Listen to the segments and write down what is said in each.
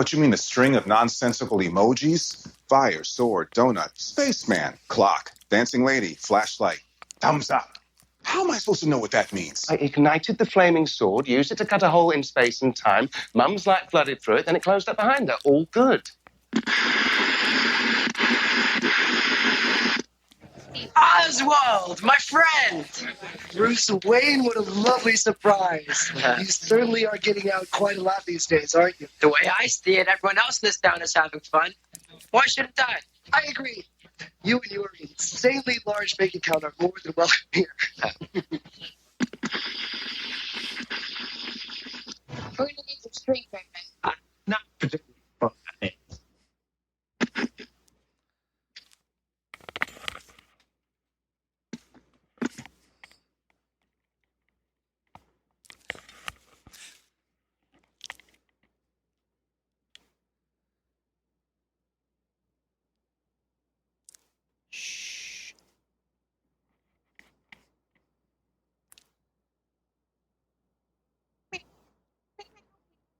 What, you mean a string of nonsensical emojis? Fire, sword, donut, spaceman, clock, dancing lady, flashlight, thumbs up. How am I supposed to know what that means? I ignited the flaming sword, used it to cut a hole in space and time. Mum's light flooded through it, then it closed up behind her. All good. Oswald, my friend! Bruce Wayne, what a lovely surprise. You certainly are getting out quite a lot these days, aren't you? The way I see it, everyone else in this town is having fun. Why shouldn't I? I agree. You and your insanely large bank account are more than welcome here. We're going to need some string treatment. Not particularly fun.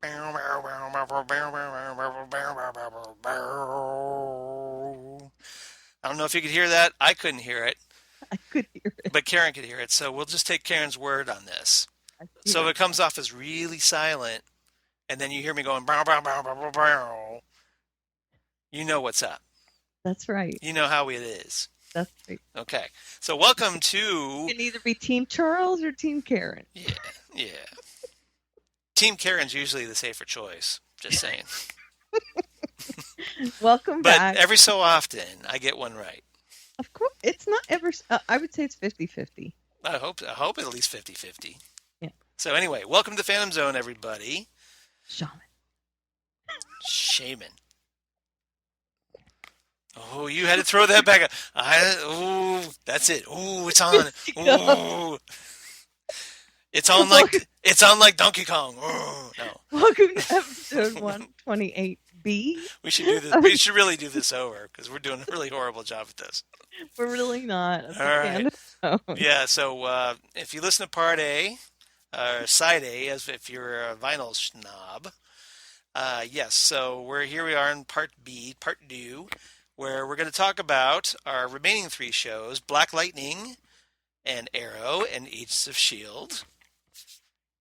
I don't know if you could hear that. I couldn't hear it. I could hear it. But Karen could hear it, so we'll just take Karen's word on this. So if it comes off as really silent, and then you hear me going, bow, bow, bow, bow, bow, bow, you know what's up. That's right. You know how it is. That's right. Okay. So welcome to... You can either be Team Charles or Team Karen. Yeah. Team Karen's usually the safer choice. Just saying. Welcome back. But every so often, I get one right. Of course. It's not ever... I would say it's 50-50. I hope at least 50-50. Yeah. So anyway, welcome to Phantom Zone, everybody. Shaman. Oh, you had to throw that back. That's it. Ooh, it's on. Ooh. It's on like Donkey Kong. Ooh, no. Welcome to episode 128B. We should do this. We should really do this over because we're doing a really horrible job at this. We're really not. All right. Yeah. So if you listen to Part A, or Side A, as if you're a vinyl snob, yes. So we are in Part B, Part 2, where we're going to talk about our remaining 3 shows: Black Lightning, and Arrow, and Agents of S.H.I.E.L.D.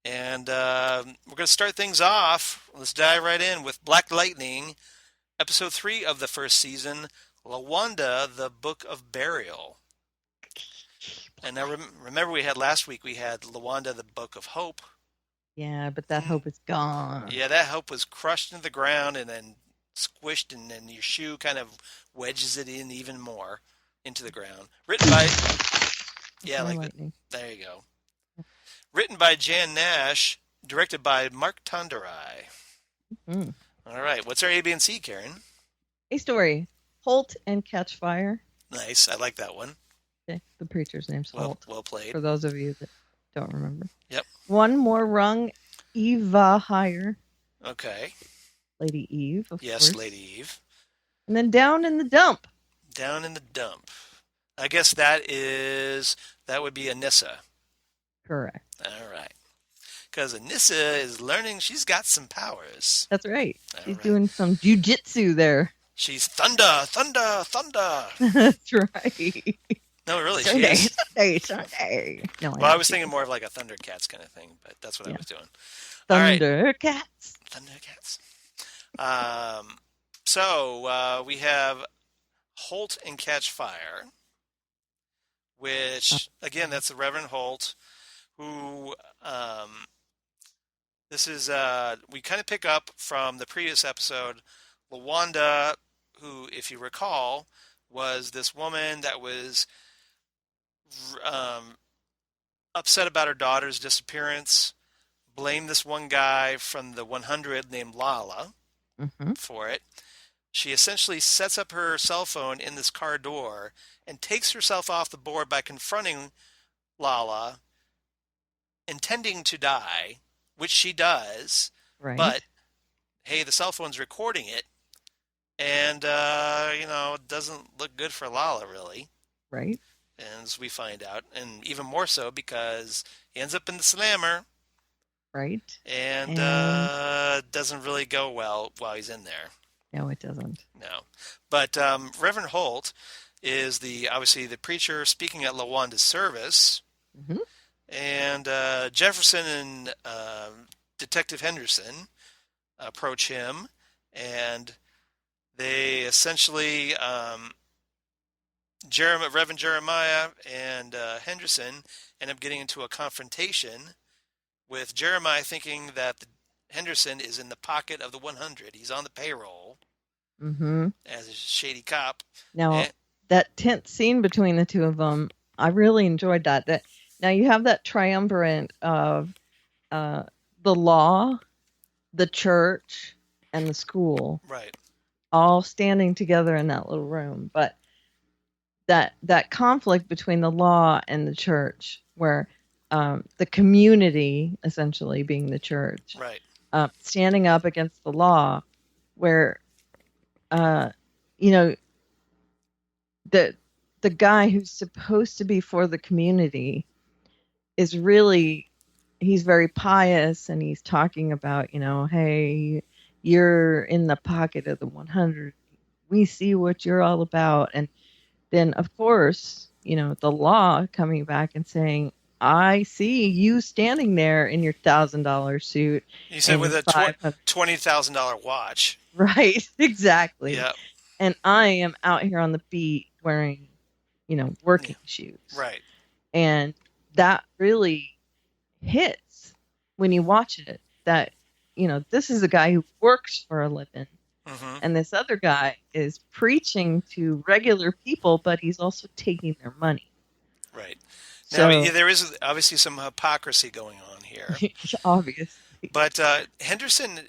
And we're going to start things off. Let's dive right in with Black Lightning, episode 3 of the first season, Lawanda, the Book of Burial. And now remember last week we had Lawanda, the Book of Hope. Yeah, but that hope is gone. Yeah, that hope was crushed into the ground and then squished, and then your shoe kind of wedges it in even more into the ground. Written by... Yeah, like that. There you go. Written by Jan Nash, directed by Mark Tonderai. Mm-hmm. All right, what's our A, B, and C, Karen? A story: Holt and Catch Fire. Nice, I like that one. Okay. The preacher's name's Holt. Well played. For those of you that don't remember. Yep. One More Rung, Eva Higher. Okay. Lady Eve, of yes, course. Lady Eve. And then Down in the Dump. Down in the Dump. I guess that would be Anissa. Correct. All right. Because Anissa is learning she's got some powers. That's right. She's doing some jujitsu there. She's thunder. That's right. No, really, Sunday, she is. Sunday. No, I was thinking more of like a Thundercats kind of thing, but that's what I was doing. Thundercats. Thundercats. So we have Holt and Catch Fire, which, again, that's the Reverend Holt, who this is, we kind of pick up from the previous episode, Lawanda, who, if you recall, was this woman that was upset about her daughter's disappearance, blamed this one guy from the 100 named Lala for it. She essentially sets up her cell phone in this car door and takes herself off the board by confronting Lala, intending to die, which she does. Right. But, hey, the cell phone's recording it, and, it doesn't look good for Lala, really. Right. As we find out, and even more so because he ends up in the slammer. Right. And doesn't really go well while he's in there. No, it doesn't. No. But Reverend Holt is obviously the preacher speaking at Lawanda's service. Mm-hmm. And Jefferson and Detective Henderson approach him, and they essentially, Reverend Jeremiah and Henderson end up getting into a confrontation with Jeremiah thinking that Henderson is in the pocket of the 100. He's on the payroll as a shady cop. Now, that tense scene between the two of them, I really enjoyed that. Now you have that triumvirate of the law, the church, and the school, right, all standing together in that little room. But that conflict between the law and the church, where the community, essentially being the church, right, standing up against the law, where the guy who's supposed to be for the community is really, he's very pious, and he's talking about, hey, you're in the pocket of the 100. We see what you're all about. And then, of course, the law coming back and saying, I see you standing there in your $1,000 suit. You said with a $20,000 watch. Right, exactly. Yeah. And I am out here on the beat wearing, working shoes. Right. And that really hits when you watch it, that, this is a guy who works for a living. Mm-hmm. And this other guy is preaching to regular people, but he's also taking their money. Right. So, now, there is obviously some hypocrisy going on here. Obviously. But Henderson,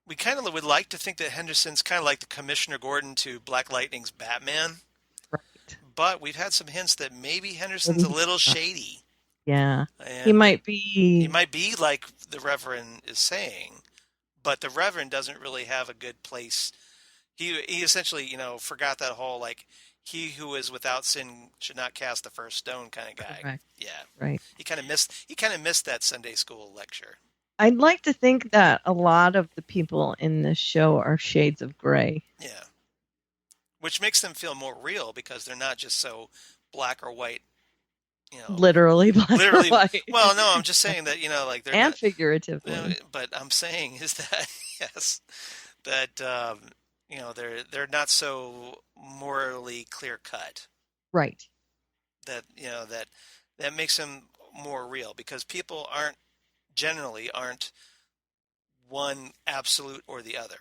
we kind of would like to think that Henderson's kind of like the Commissioner Gordon to Black Lightning's Batman. Right. But we've had some hints that maybe Henderson's a little shady. Yeah. And he might be. He might be like the Reverend is saying, but the Reverend doesn't really have a good place. He essentially, forgot that whole, like, he who is without sin should not cast the first stone kind of guy. Correct. Yeah. Right. He kind of missed that Sunday school lecture. I'd like to think that a lot of the people in this show are shades of gray. Yeah. Which makes them feel more real because they're not just so black or white, Literally black or white. Well, no, I'm just saying that, like they're and not, figuratively. but I'm saying is that, yes, that, they're not so morally clear cut. Right. That, that makes them more real because people generally aren't one absolute or the other.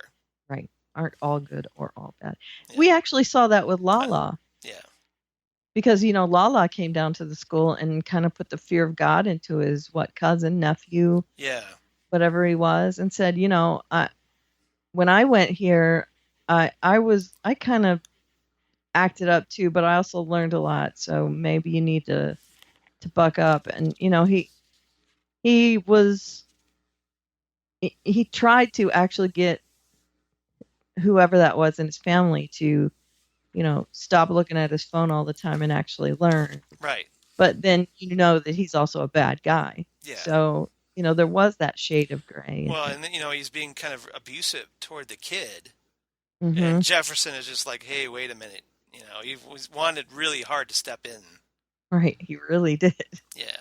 Right. Aren't all good or all bad. Yeah. We actually saw that with Lala. Yeah. Because, Lala came down to the school and kind of put the fear of God into his, cousin, nephew, yeah, whatever he was, and said, when I went here, I kind of acted up too, but I also learned a lot. So maybe you need to buck up. And, he tried to actually get whoever that was in his family to, stop looking at his phone all the time and actually learn. right. But then that he's also a bad guy. Yeah. So, there was that shade of gray. Well, and then, he's being kind of abusive toward the kid. Mm-hmm. And Jefferson is just like, hey, wait a minute. He wanted really hard to step in. Right. He really did. Yeah.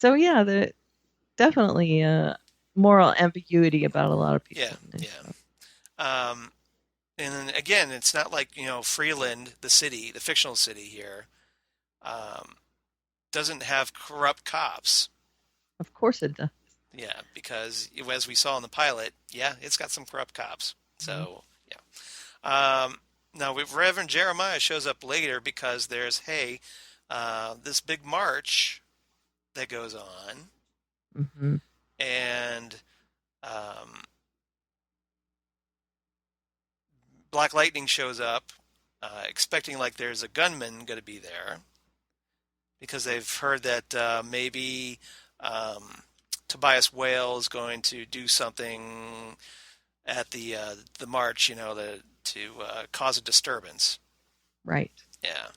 So, yeah, there's definitely moral ambiguity about a lot of people. Yeah. And then again, it's not like, Freeland, the city, the fictional city here, doesn't have corrupt cops. Of course it does. Yeah, because as we saw in the pilot, it's got some corrupt cops. So, now, Reverend Jeremiah shows up later because there's, this big march that goes on. Mm-hmm. And Black Lightning shows up, expecting like there's a gunman going to be there because they've heard that maybe Tobias Whale is going to do something at the march, to cause a disturbance. Right. Yeah.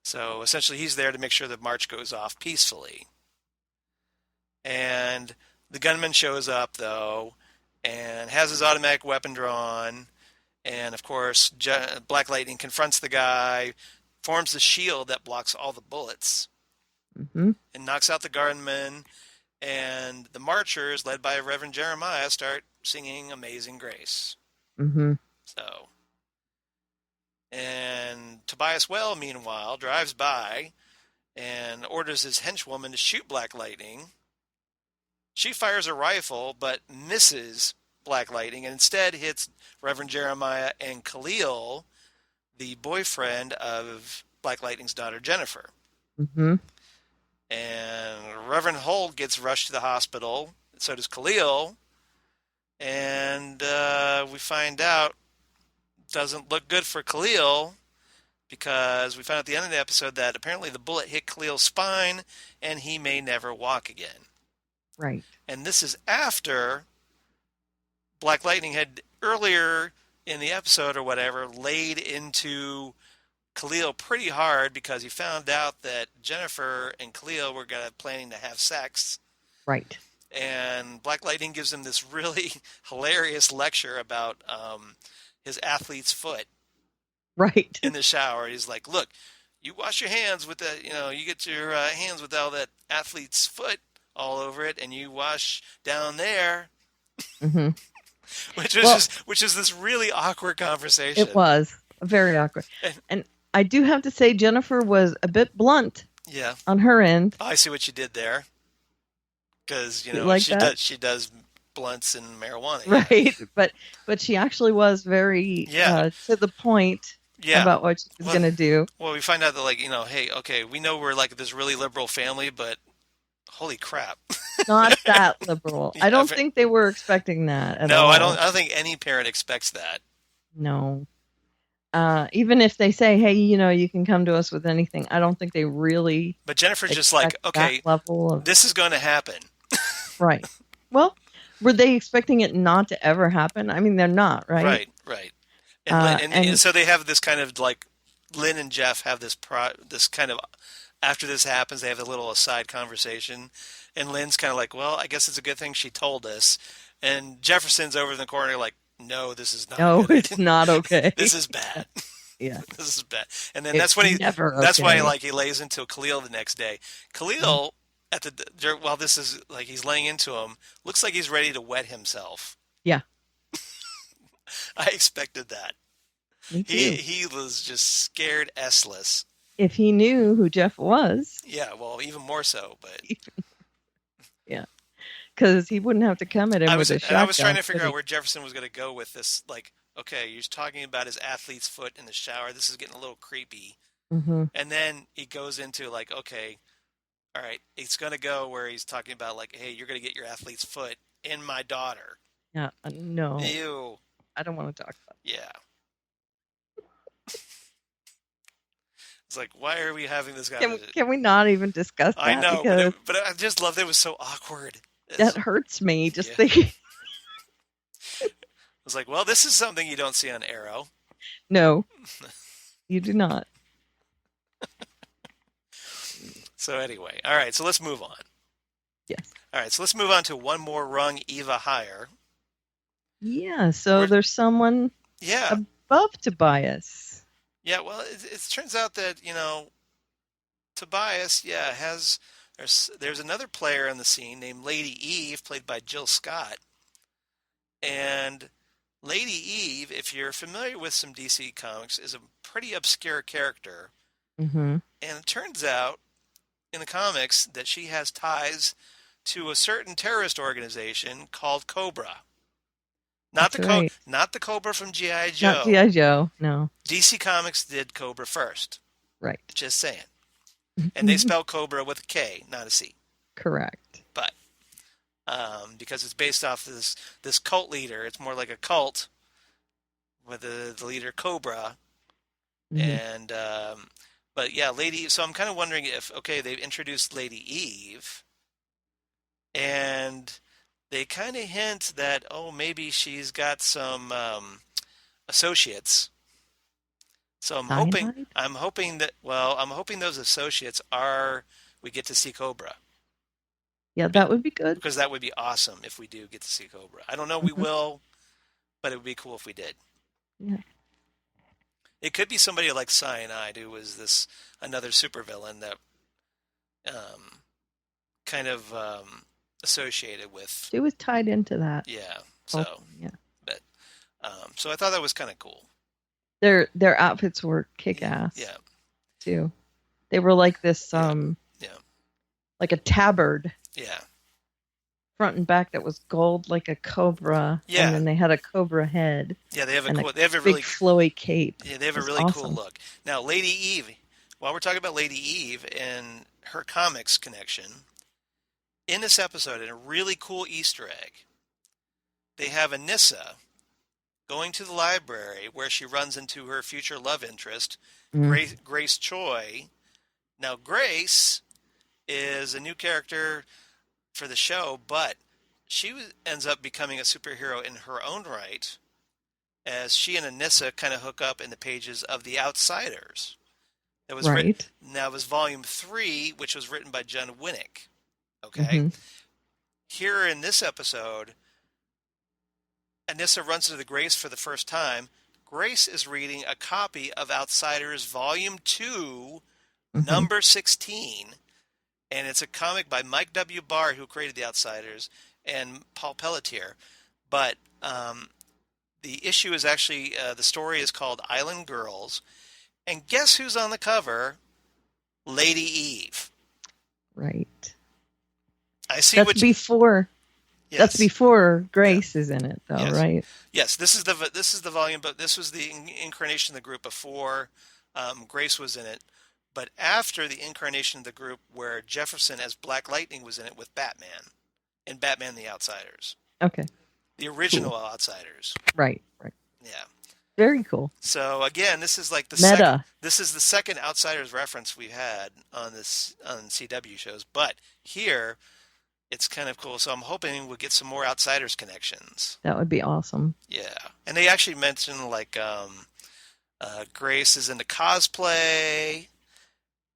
So essentially, he's there to make sure the march goes off peacefully. And The gunman shows up, though, and has his automatic weapon drawn. And, of course, Black Lightning confronts the guy, forms the shield that blocks all the bullets, Mm-hmm. and knocks out the gunman. And the marchers, led by Reverend Jeremiah, start singing Amazing Grace. Mm-hmm. So, and Tobias Well, meanwhile, drives by and orders his henchwoman to shoot Black Lightning. She fires a rifle, but misses Black Lightning, and instead hits Reverend Jeremiah and Khalil, the boyfriend of Black Lightning's daughter, Jennifer. Mm-hmm. And Reverend Holt gets rushed to the hospital. So does Khalil. And we find out doesn't look good for Khalil, because we find out at the end of the episode that apparently the bullet hit Khalil's spine and he may never walk again. Right. And this is after Black Lightning had earlier in the episode or whatever laid into Khalil pretty hard because he found out that Jennifer and Khalil were planning to have sex. Right. And Black Lightning gives him this really hilarious lecture about his athlete's foot Right. in the shower. He's like, look, you wash your hands with that, you get your hands with all that athlete's foot all over it, and you wash down there. Mm-hmm. Which is this really awkward conversation. It was very awkward. And I do have to say Jennifer was a bit blunt. Yeah. On her end. I see what you did there. Because, she does blunts and marijuana. Right. But she actually was very to the point about what she was going to do. Well, we find out that, hey, okay, we know we're like this really liberal family, but holy crap. Not that liberal. I don't think they were expecting that at all. I don't think any parent expects that. No. Even if they say, hey, you can come to us with anything, I don't think they really. But Jennifer's just like, okay, this is going to happen. Right. Well, were they expecting it not to ever happen? I mean, they're not, right? Right. And so they have this kind of like, Lynn and Jeff have this kind of, after this happens, they have a little aside conversation. And Lynn's kind of like, well, I guess it's a good thing she told us. And Jefferson's over in the corner like, no, this is not good. It's not okay. This is bad. Yeah. This is bad. And then that's why he lays into Khalil the next day. Khalil, while this is like he's laying into him, looks like he's ready to wet himself. Yeah. I expected that. Me too. He was just scared S-less. If he knew who Jeff was. Yeah, well, even more so, but. Yeah. Because he wouldn't have to come at him with a shotgun. I was trying to figure out where Jefferson was going to go with this. Like, okay, you're talking about his athlete's foot in the shower. This is getting a little creepy. Mm-hmm. And then he goes into like, okay, all right, it's going to go where he's talking about like, hey, you're going to get your athlete's foot in my daughter. Yeah, no. Ew. I don't want to talk about it. Yeah. It's like, why are we having this guy? Can we not even discuss that? I know, but I just love that it was so awkward. That hurts me, just thinking. I was like, well, this is something you don't see on Arrow. No, you do not. So anyway, all right, so let's move on. Yes. All right, so let's move on to one more rung Eva higher. Yeah, so there's someone above Tobias. Yeah, well, it turns out that, Tobias, there's another player in the scene named Lady Eve, played by Jill Scott. And Lady Eve, if you're familiar with some DC comics, is a pretty obscure character. Mm-hmm. And it turns out in the comics that she has ties to a certain terrorist organization called Cobra. Not the Cobra from G.I. Joe. Not G.I. Joe, no. DC Comics did Cobra first. Right. Just saying. And they spell Cobra with a K, not a C. Correct. But because it's based off this cult leader, it's more like a cult with the leader Cobra. Mm-hmm. And but yeah, Lady Eve. So I'm kind of wondering if they've introduced Lady Eve, and they kind of hint that maybe she's got some associates. So I'm hoping those associates we get to see Cobra. Yeah, that would be good. Because that would be awesome if we do get to see Cobra. I don't know we will, but it would be cool if we did. Yeah. It could be somebody like Cyanide, who was another supervillain that kind of associated with. She was tied into that. Yeah. Oh, So, yeah. but so I thought that was kind of cool. Their outfits were kick-ass. Yeah. Too. They were like this like a tabard. Yeah. Front and back that was gold like a cobra. Yeah. And then they had a cobra head. Yeah, they have a big really flowy cape. Yeah, they have a really cool look. Now, Lady Eve, while we're talking about Lady Eve and her comics connection, in this episode, in a really cool Easter egg, they have Anissa going to the library where she runs into her future love interest, Grace Choi. Now, Grace is a new character for the show, but she ends up becoming a superhero in her own right, as she and Anissa kind of hook up in the pages of The Outsiders. That was right. That was volume 3, which was written by John Winnick. Okay. Here in this episode, Anissa runs into Grace for the first time. Grace is reading a copy of Outsiders Volume 2, number 16. And it's a comic by Mike W. Barr, who created The Outsiders, and Paul Pelletier. But the issue is actually, the story is called Island Girls. And guess who's on the cover? Lady Eve. Right. I see. That's before. Yes. That's before Grace is in it, though, right? Yes. This is the volume, but this was the incarnation of the group before Grace was in it. But after the incarnation of the group, where Jefferson as Black Lightning was in it with Batman, in Batman the Outsiders. Okay. The original Outsiders. Right. Yeah. Very cool. So again, this is like the meta. This is the second Outsiders reference we've had on CW shows, but here it's kind of cool. So I'm hoping we'll get some more Outsiders connections. That would be awesome. Yeah, and they actually mentioned like Grace is into cosplay,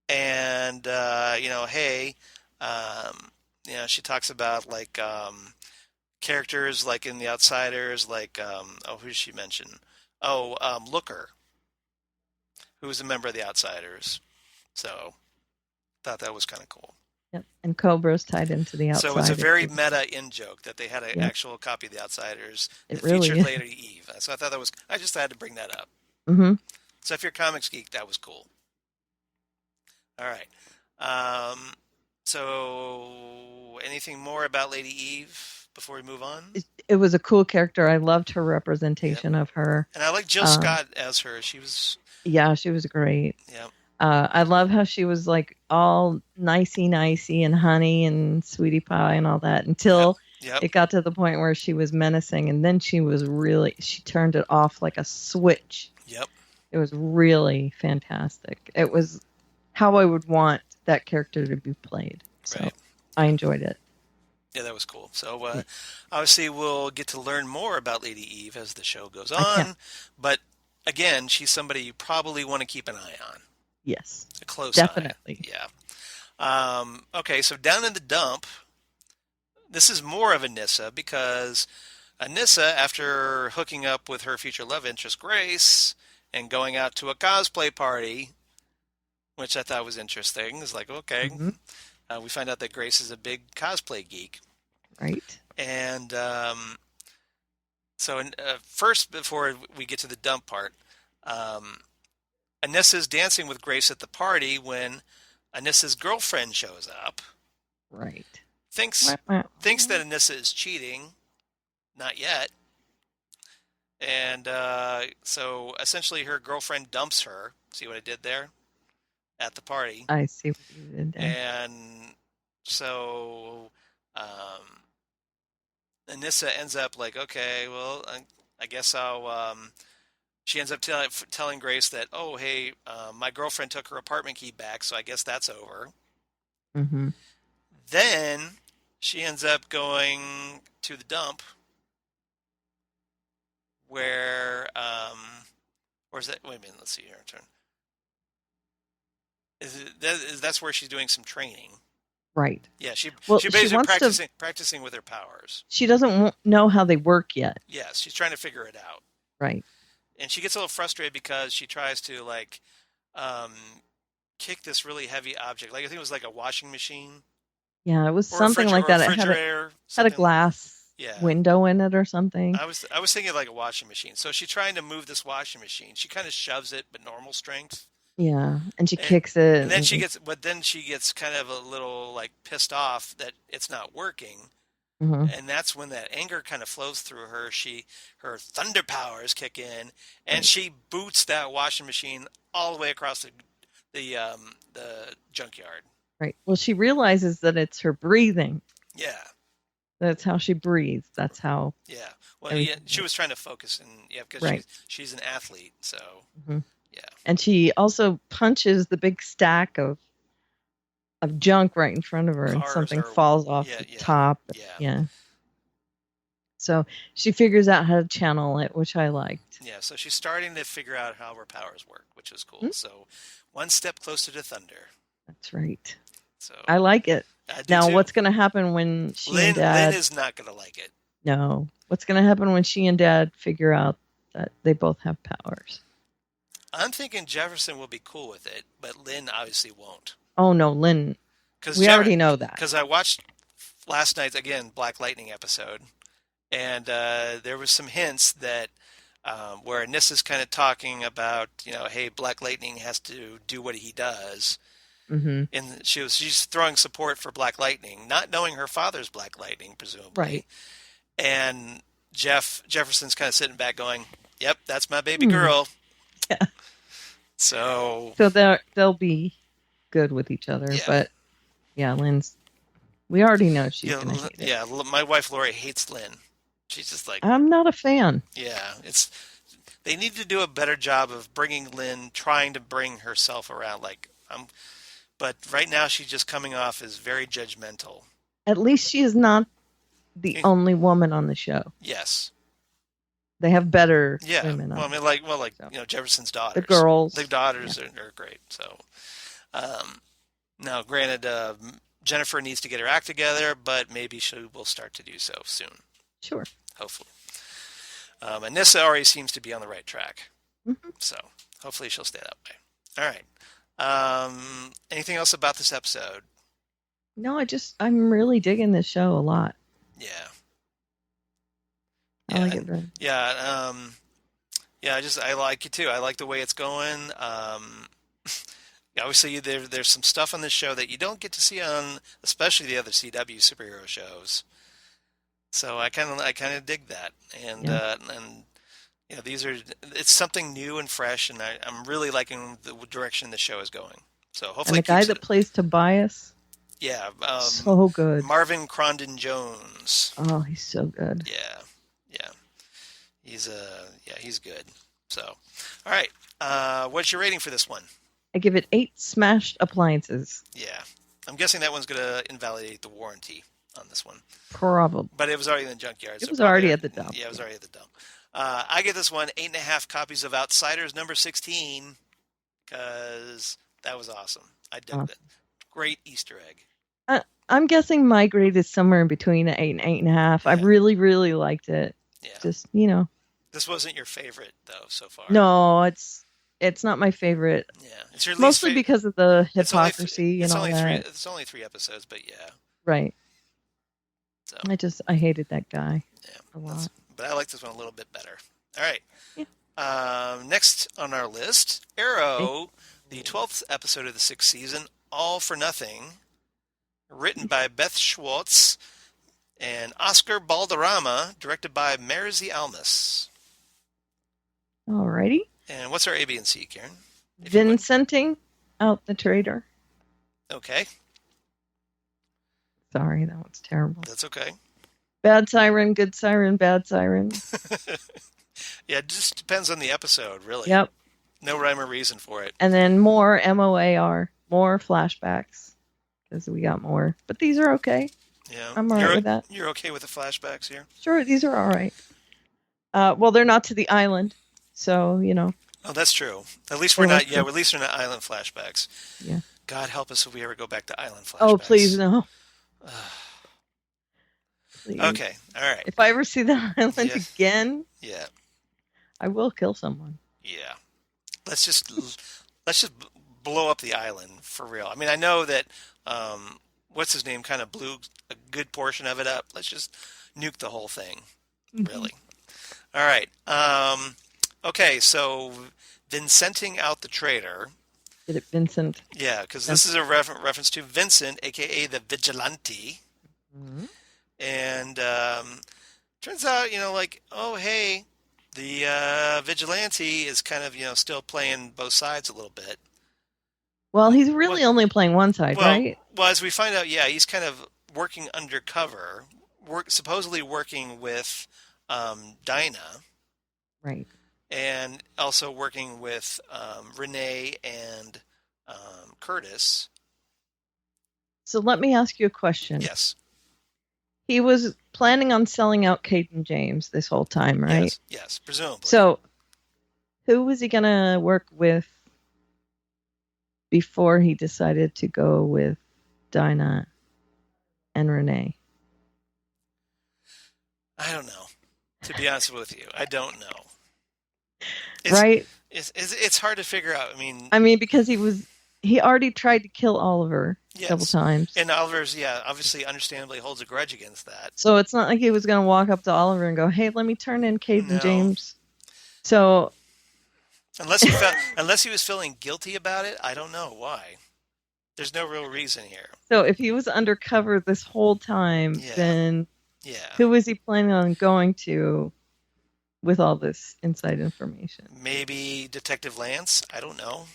and she talks about like characters like in the Outsiders, like who did she mention? Looker, who was a member of the Outsiders. So, thought that was kind of cool. Yep. And Cobra's tied into the Outsiders. So it's a very meta in-joke that they had an actual copy of the Outsiders that really featured is. Lady Eve. So I thought I just had to bring that up. Mm-hmm. So if you're a comics geek, that was cool. All right. So anything more about Lady Eve before we move on? It was a cool character. I loved her representation of her. And I like Jill Scott as her. She was... Yeah, she was great. Yeah. I love how she was like all nicey and honey and sweetie pie and all that until it got to the point where she was menacing, and then she turned it off like a switch. Yep. It was really fantastic. It was how I would want that character to be played. So I enjoyed it. Yeah, that was cool. So obviously we'll get to learn more about Lady Eve as the show goes on. But again, she's somebody you probably want to keep an eye on. Yes. A close definitely. eye. Yeah. Okay, so down in the dump, this is more of Anissa, because Anissa, after hooking up with her future love interest, Grace, and going out to a cosplay party, which I thought was interesting. It's like, okay. We find out that Grace is a big cosplay geek. Right. And first, before we get to the dump part, Anissa's dancing with Grace at the party when Anissa's girlfriend shows up. Right. Thinks that Anissa is cheating. Not yet. And so essentially her girlfriend dumps her. See what I did there? At the party. I see what you did there. And so Anissa ends up like, okay, well, I guess I'll... she ends up telling Grace that, oh, hey, my girlfriend took her apartment key back, so I guess that's over. Mm-hmm. Then she ends up going to the dump where is that? Wait a minute, let's see here. That's where she's doing some training. Right. Yeah, she Well, she she basically wants to. practicing with her powers. She doesn't know how they work yet. Yes, she's trying to figure it out. Right. And she gets a little frustrated because she tries to like um, kick this really heavy object. Like I think it was like a washing machine Yeah, it was or a something like that. It refrigerator. had a Something. glass Yeah. window in it or something. I was thinking like a washing machine. So she's trying to move this washing machine. She kind of shoves it, but normal strength. Yeah, and she kicks it. And then she gets kind of a little like pissed off that it's not working. Mhm. And that's when that anger kind of flows through her. Her thunder powers kick in, and Right. she boots that washing machine all the way across the junkyard. Right. Well, she realizes that it's her breathing. Yeah. That's how she breathes. That's how. Yeah. Well, yeah, she was trying to focus, and because Right. she's an athlete, so Mhm. yeah. And she also punches the big stack of junk right in front of her, and Cars something or- falls off yeah, the yeah, top. yeah. Yeah. So she figures out how to channel it, which I liked. Yeah, so she's starting to figure out how her powers work, which is cool. Hmm? So, one step closer to thunder. That's right. So I like it. I do Now, too. what's going to happen when she and Dad? Lynn is not going to like it. No. What's going to happen when she and Dad figure out that they both have powers? I'm thinking Jefferson will be cool with it, but Lynn obviously won't. Oh no, Lynn. We already know that. Because I watched last night's Black Lightning episode, and there was some hints that where Nissa's kind of talking about, hey, Black Lightning has to do what he does. Mm-hmm. And she's throwing support for Black Lightning, not knowing her father's Black Lightning, presumably. Right. And Jefferson's kind of sitting back going, yep, that's my baby girl. Yeah. So they'll be good with each other. Yeah. But yeah, Lynn's, we already know she's going to hate it. Yeah, my wife Lori hates Lynn. She's just like, I'm not a fan. yeah, they need to do a better job of bringing Lynn, trying to bring herself around. But right now she's just coming off as very judgmental. At least she is not the only woman on the show. Yes. They have better Yeah. women on. Well, I mean, So. Jefferson's daughters. The girls. The daughters are great. So, now, granted, Jennifer needs to get her act together, but maybe she will start to do so soon. Sure. Hopefully. And Nissa already seems to be on the right track. Mm-hmm. So, hopefully she'll stay that way. All right. Anything else about this episode? No, I'm really digging this show a lot. Yeah. I like it very. Yeah. I like it too. I like the way it's going. Obviously, there's some stuff on this show that you don't get to see on, especially the other CW superhero shows. So I kind of dig that, and it's something new and fresh, and I'm really liking the direction the show is going. So hopefully, And the guy that plays Tobias. Yeah. So good. Marvin Crondon Jones. Oh, he's so good. Yeah. He's good. So, all right. What's your rating for this one? I give it 8 smashed appliances. Yeah. I'm guessing that one's going to invalidate the warranty on this one. Probably. But it was already in the junkyard. It was already at the dump. Yeah, it was already at the dump. I give this one 8.5 copies of Outsiders number 16 because that was awesome. I dug it. Great Easter egg. I'm guessing my grade is somewhere in between an 8 and 8.5. Yeah. I really, really liked it. Yeah. Just, This wasn't your favorite, though, so far. No, it's not my favorite. Yeah. It's your mostly because of the hypocrisy and all that. It's only 3 episodes, but yeah. Right. So I hated that guy. Yeah. A lot. But I like this one a little bit better. All right. Yeah. Next on our list, Arrow, the 12th episode of the 6th season, All for Nothing, written by Beth Schwartz and Oscar Balderrama, directed by Marzi Almus. Alrighty. And what's our A, B, and C, Karen? Vincenting out the traitor. Okay. Sorry, that one's terrible. That's okay. Bad siren, good siren, bad siren. Yeah, it just depends on the episode, really. Yep. No rhyme or reason for it. And then more MOAR, more flashbacks, because we got more. But these are okay. Yeah. I'm all right with that. You're okay with the flashbacks here? Sure, these are all right. Well, they're not to the island, so, Oh, that's true. At least we're not. Yeah, at least we're not island flashbacks. Yeah. God help us if we ever go back to island flashbacks. Oh, please no. Please. Okay, all right. If I ever see the island Yeah. again, Yeah, I will kill someone. yeah. Let's just blow up the island for real. I mean, I know that what's his name kind of blew a good portion of it up. Let's just nuke the whole thing. Really. All right. Okay, so Vincenting out the traitor. Get it, Vincent? Yeah, because this is a reference to Vincent, a.k.a. the Vigilante. Mm-hmm. And turns out, oh, hey, the Vigilante is kind of, still playing both sides a little bit. Well, he's really only playing one side, right? Well, as we find out, yeah, he's kind of working undercover, supposedly working with Dinah. Right. And also working with Renee and Curtis. So let me ask you a question. Yes. He was planning on selling out Caden James this whole time, right? Yes, presumably. So who was he going to work with before he decided to go with Dinah and Renee? I don't know. To be honest with you, I don't know. Right? It's hard to figure out. I mean, because he already tried to kill Oliver several times. And Oliver's, obviously, understandably holds a grudge against that. So it's not like he was going to walk up to Oliver and go, "Hey, let me turn in Caden James." So unless he was feeling guilty about it, I don't know why. There's no real reason here. So if he was undercover this whole time, then who was he planning on going to with all this inside information? Maybe Detective Lance? I don't know.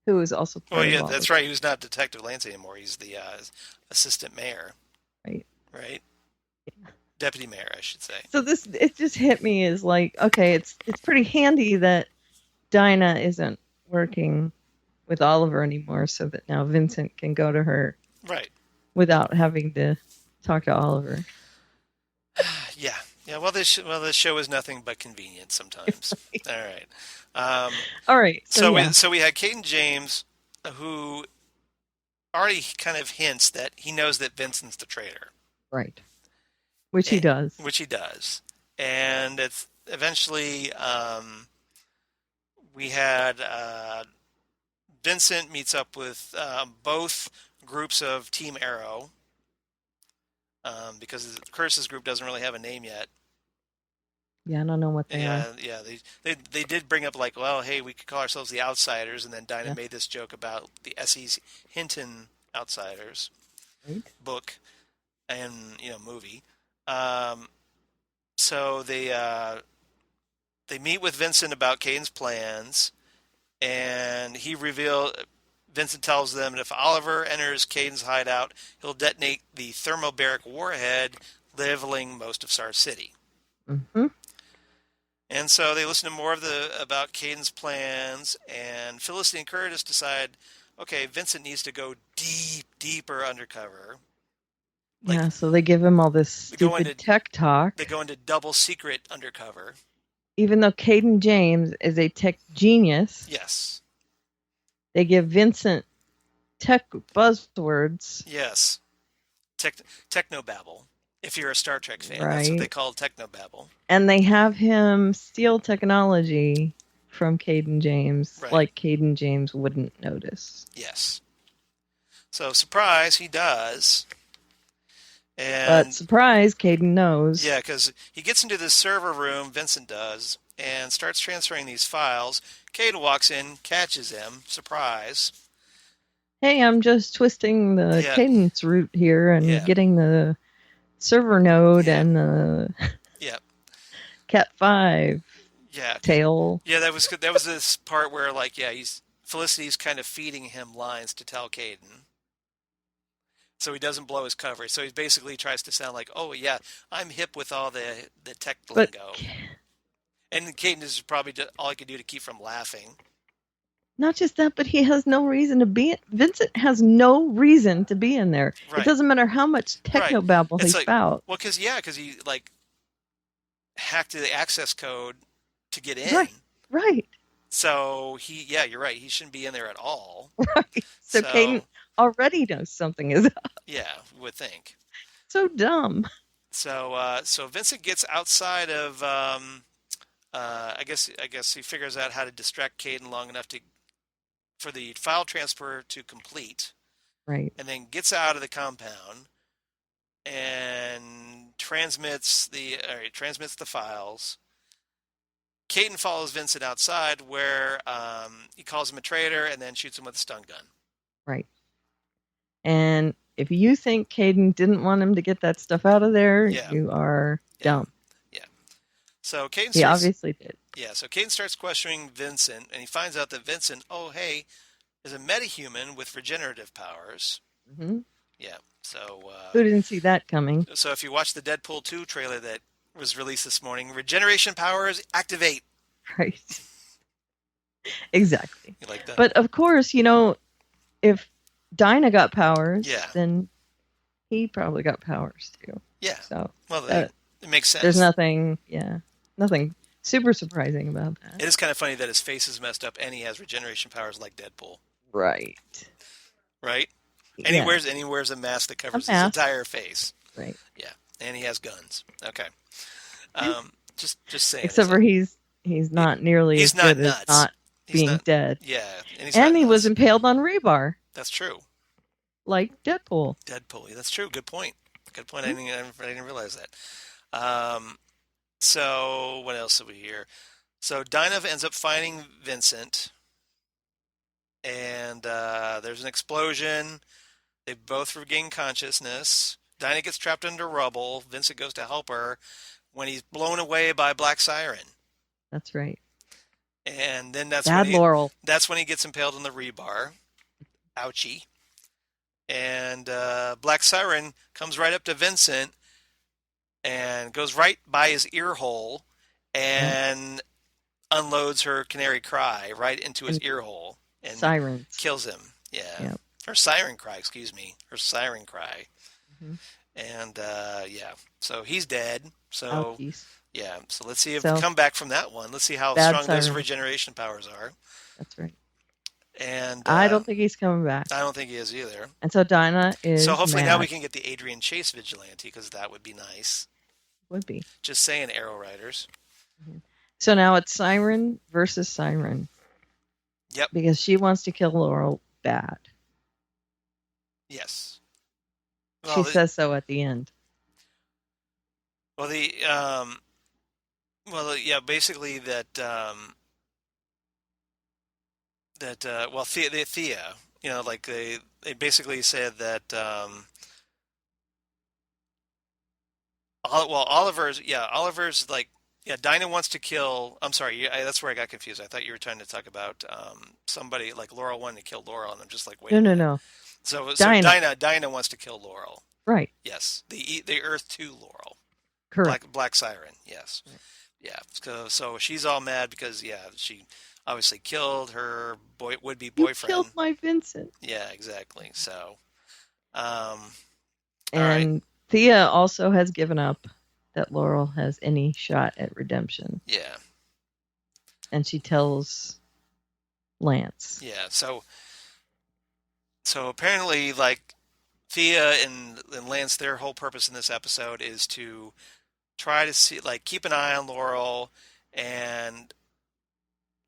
Who is also playing that's right. He was not Detective Lance anymore. He's the assistant mayor. Right. Right? Yeah. Deputy mayor, I should say. So it just hit me as like, okay, it's pretty handy that Dinah isn't working with Oliver anymore so that now Vincent can go to her. Right. Without having to talk to Oliver. Yeah. Yeah, well, this show is nothing but convenient sometimes. All right. All right. So we had Caden James, who already kind of hints that he knows that Vincent's the traitor. Right. Which he does. And it's eventually we had Vincent meets up with both groups of Team Arrow. Because Curse's group doesn't really have a name yet. Yeah, I don't know what they are. Yeah, they did bring up like, well, hey, we could call ourselves the Outsiders, and then Dinah made this joke about the S.E.'s Hinton Outsiders book and movie. So they meet with Vincent about Caden's plans, and Vincent tells them that if Oliver enters Caden's hideout, he'll detonate the thermobaric warhead, leveling most of Star City. Mm-hmm. And so they listen to more about Caden's plans, and Felicity and Curtis decide, okay, Vincent needs to go deeper undercover. So they give him all this stupid tech talk. They go into double secret undercover. Even though Caden James is a tech genius. Yes. They give Vincent tech buzzwords. Yes. Technobabble. If you're a Star Trek fan, right. That's what they call technobabble. And they have him steal technology from Caden James, like Caden James wouldn't notice. Yes. So, surprise, he does. But surprise, Caden knows. Yeah, because he gets into this server room, Vincent does, and starts transferring these files. Caden walks in, catches him, surprise. Hey, I'm just twisting the cadence root here and getting the server node and the Cat 5 tail. Yeah, that was this part where Felicity's kind of feeding him lines to tell Caden. So he doesn't blow his cover. So he basically tries to sound like, oh, yeah, I'm hip with all the tech lingo. And Caden is probably all I could do to keep from laughing. Not just that, but he has no reason to be... Vincent has no reason to be in there. Right. It doesn't matter how much technobabble he spout. Well, because he, hacked the access code to get in. Right. So you're right. He shouldn't be in there at all. Right. So Caden already knows something is up. Yeah, would think. So dumb. So Vincent gets outside of. I guess he figures out how to distract Caden long enough for the file transfer to complete, Right. and then gets out of the compound and transmits the files. Caden follows Vincent outside, where he calls him a traitor and then shoots him with a stun gun. Right. And if you think Caden didn't want him to get that stuff out of there, you are dumb. Yeah. So Caden he obviously did. Yeah. So Caden starts questioning Vincent, and he finds out that Vincent, is a metahuman with regenerative powers. Mm-hmm. Yeah. So who didn't see that coming? So if you watch the Deadpool 2 trailer that was released this morning, regeneration powers activate. Right. Exactly. You like that? But of course, if Dinah got powers, then he probably got powers too. Yeah. So it makes sense. There's nothing super surprising about that. It is kind of funny that his face is messed up and he has regeneration powers like Deadpool. Right. Right? And he wears a mask that covers his entire face. Right. Yeah. And he has guns. Okay. Just saying. Except for he's not nearly as good as not being dead. Yeah. And he was impaled on rebar. That's true. Like Deadpool. That's true. Good point. I didn't realize that. So what else are we here? So Dinah ends up finding Vincent, and there's an explosion. They both regain consciousness. Dinah gets trapped under rubble. Vincent goes to help her when he's blown away by Black Siren. That's right. And then that's when he gets impaled on the rebar. Ouchie. And Black Siren comes right up to Vincent and goes right by his ear hole and unloads her canary cry right into his ear hole and kills him. Yeah. Yep. Her siren cry, excuse me. Her siren cry. Mm-hmm. And so he's dead. So so let's see if we come back from that one. Let's see how strong those regeneration powers are. That's right. And I don't think he's coming back. I don't think he is either. And so Dinah is So hopefully now we can get the Adrian Chase vigilante, because that would be nice. Would be. Just saying, Arrow Riders. Mm-hmm. So now it's Siren versus Siren. Yep. Because she wants to kill Laurel bad. Yes. Well, she says so at the end. Well, basically that Thea, like they basically said that Oliver's like, Dinah wants to kill. I'm sorry, that's where I got confused. I thought you were trying to talk about somebody like Laurel wanting to kill Laurel, and I'm just like, wait. No. So Dinah wants to kill Laurel. Right. Yes, the Earth 2 Laurel. Correct. Black Siren. Yes. Right. Yeah. So she's all mad because she obviously killed her would-be boyfriend. You killed my Vincent. Yeah, exactly. So, and Thea also has given up that Laurel has any shot at redemption. Yeah. And she tells Lance. Yeah. So apparently, like, Thea and Lance, their whole purpose in this episode is to try to see, like, keep an eye on Laurel, and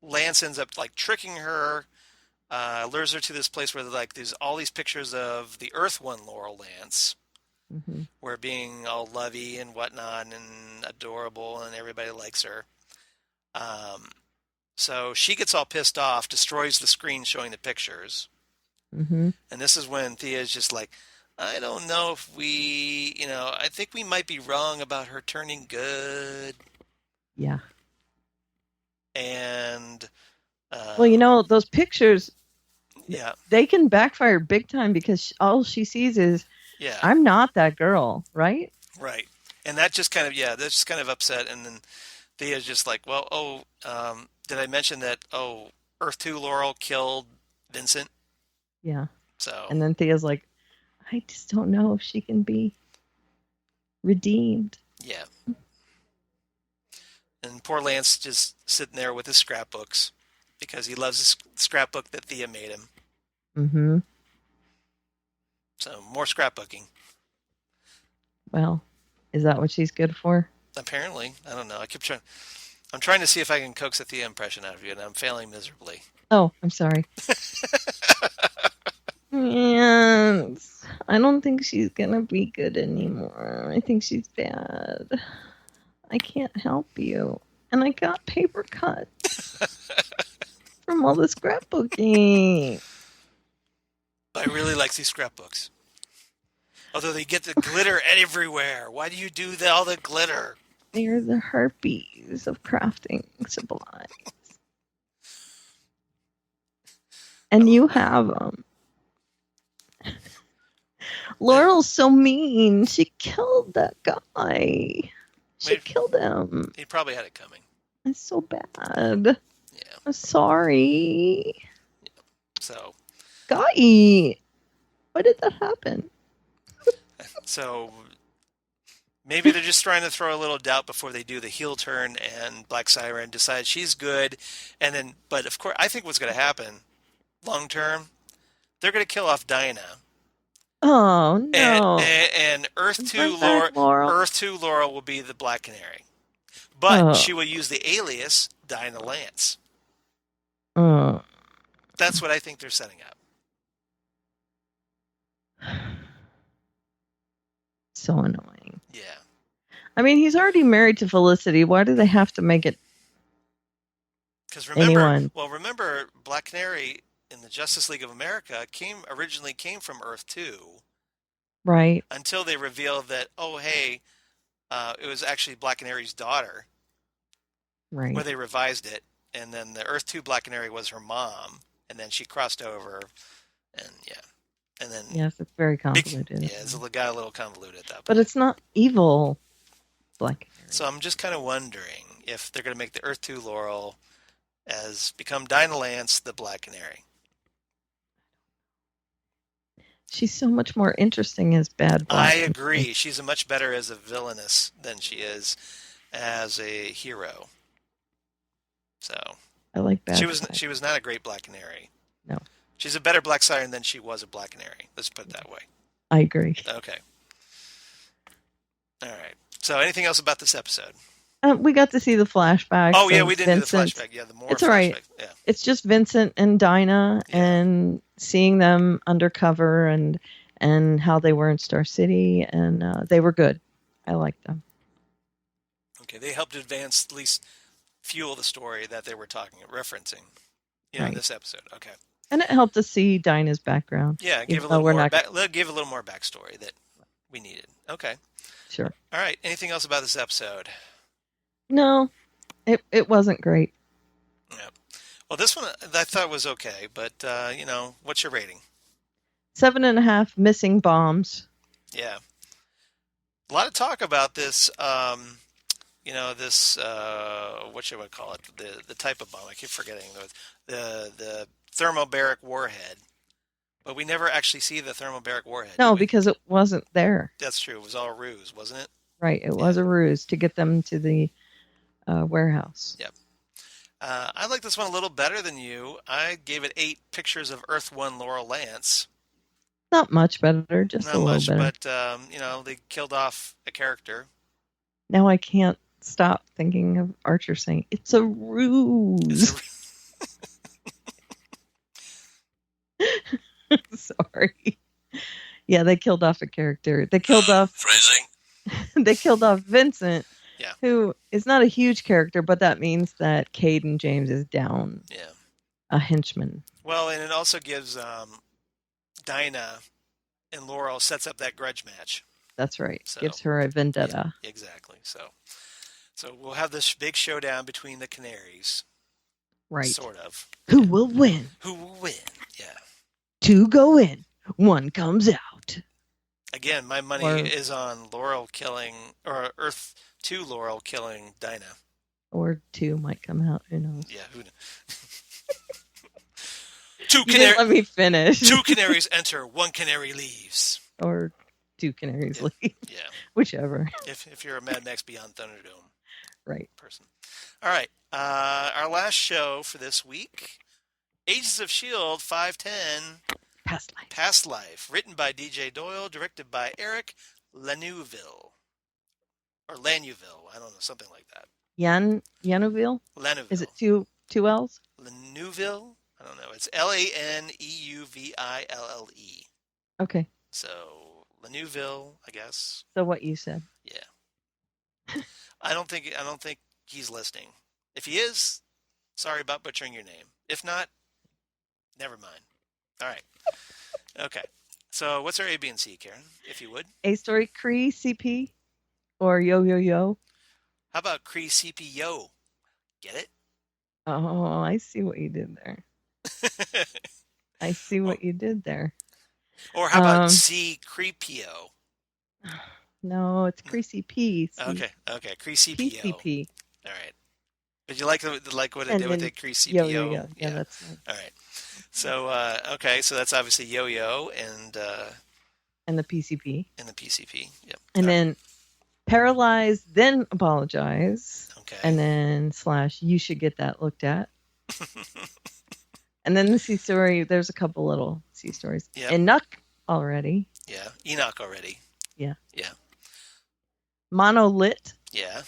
Lance ends up like tricking her, lures her to this place where like there's all these pictures of the Earth 1 Laurel Lance, mm-hmm. where being all lovey and whatnot and adorable, and everybody likes her. So she gets all pissed off, destroys the screen showing the pictures, mm-hmm. and this is when Thea's just like, I don't know if I think we might be wrong about her turning good. Yeah. And those pictures, they can backfire big time, because all she sees is, I'm not that girl, right? Right. And that just kind of, that's just kind of upset. And then Thea's just like, well, did I mention that, Earth 2 Laurel killed Vincent? Yeah. So. And then Thea's like, I just don't know if she can be redeemed. Yeah. And poor Lance just sitting there with his scrapbooks because he loves the scrapbook that Thea made him. Mm-hmm. So more scrapbooking. Well, is that what she's good for? Apparently, I don't know. I'm trying to see if I can coax a Thea impression out of you, and I'm failing miserably. Oh, I'm sorry. Yes. I don't think she's gonna be good anymore. I think she's bad. I can't help you. And I got paper cuts from all the scrapbooking. I really like these scrapbooks. Although they get the glitter everywhere. Why do you do all the glitter? They're the herpes of crafting supplies. And you have them. Laurel's so mean. She killed that guy. She killed him. He probably had it coming. It's so bad. Yeah. I'm sorry. So. Guy. Why did that happen? So maybe they're just trying to throw a little doubt before they do the heel turn, and Black Siren decides she's good, and then. But of course, I think what's going to happen, long term, they're going to kill off Dinah. Oh no! And Earth 2 Laurel will be the Black Canary, but she will use the alias Dinah Lance. That's what I think they're setting up. So annoying. Yeah. I mean, he's already married to Felicity. Why do they have to make it? Because remember, Black Canary in the Justice League of America originally came from Earth 2. Right. Until they revealed that, it was actually Black Canary's daughter. Right. Where they revised it, and then the Earth 2 Black Canary was her mom, and then she crossed over, and yeah. And then yes, it's very convoluted. It got a little convoluted at that point. But it's not evil Black Canary. So I'm just kind of wondering if they're going to make the Earth 2 Laurel as become Dinah Lance, the Black Canary. She's so much more interesting as bad Black I agree. She's much better as a villainess than she is as a hero. So I like bad. She was not a great Black Canary. No. She's a better Black Siren than she was a Black Canary. Let's put it that way. I agree. Okay. All right. So anything else about this episode? We got to see the flashback. Oh, yeah, we didn't do the flashback. Yeah, it's all right. Yeah. It's just Vincent and Dinah and seeing them undercover and how they were in Star City, and they were good. I liked them. Okay, they helped advance, at least fuel the story that they were referencing in this episode. Okay. And it helped us see Dinah's background. Yeah, give a little more backstory that we needed. Okay. Sure. All right. Anything else about this episode? No, it wasn't great. Yeah. Well, this one I thought was okay, but what's your rating? 7.5 missing bombs. Yeah. A lot of talk about this. This what should I call it? The type of bomb. I keep forgetting the thermobaric warhead. But we never actually see the thermobaric warhead. No, because it wasn't there. That's true. It was all a ruse, wasn't it? Right. It was a ruse to get them to the warehouse. Yep. I like this one a little better than you. I gave it 8 pictures of Earth 1 Laurel Lance. Not much better, just a little better. But, they killed off a character. Now I can't stop thinking of Archer saying, it's a ruse. Sorry. Yeah, they killed off a character. They killed off... Phrasing. They killed off Vincent, yeah, who is not a huge character, but that means that Caden James is down. Yeah. A henchman. Well, and it also gives Dinah and Laurel sets up that grudge match. That's right. So, gives her a vendetta. Yeah, exactly. So we'll have this big showdown between the Canaries. Right. Sort of. Who will win? Who will win? Yeah. 2 go in, 1 comes out. Again, my money is on Laurel killing, or Earth 2 Laurel killing Dinah. Or 2 might come out. Who knows? Yeah, who knows? Let me finish. 2 canaries enter, 1 canary leaves. Or 2 canaries leave. Yeah. Whichever. If you're a Mad Max Beyond Thunderdome. Right. person. All right. Our last show for this week, Agents of S.H.I.E.L.D. 510 Past life. Past Life, written by DJ Doyle, directed by Eric Laneuville. Or Laneuville, I don't know, something like that. Yanoville? Laneuville. Is it two L's? Laneuville? I don't know. It's Laneuville. Okay. So, Laneuville, I guess. So what you said. Yeah. I don't think he's listening. If he is, sorry about butchering your name. If not, never mind. All right. Okay. So what's our A, B, and C, Karen, if you would? A story, Cree, CP, or Yo Yo Yo? How about Cree CP Yo? Get it? Oh, I see what you did there. I see what you did there. Or how about C Creepio? No, it's Cree CP. Okay. Cree CPO. PCP. All right. But you like what it did with the Cree CPO? Yo Yo Yo. Yeah, that's nice. All right. So okay, so that's obviously Yo Yo and the PCP. And the PCP. Yep. And then paralyzed, then apologize. Okay. And then / you should get that looked at. And then the C story, there's a couple little C stories. Yep. Enoch already. Yeah. Enoch already. Yeah. Yeah. Monolith. Yeah.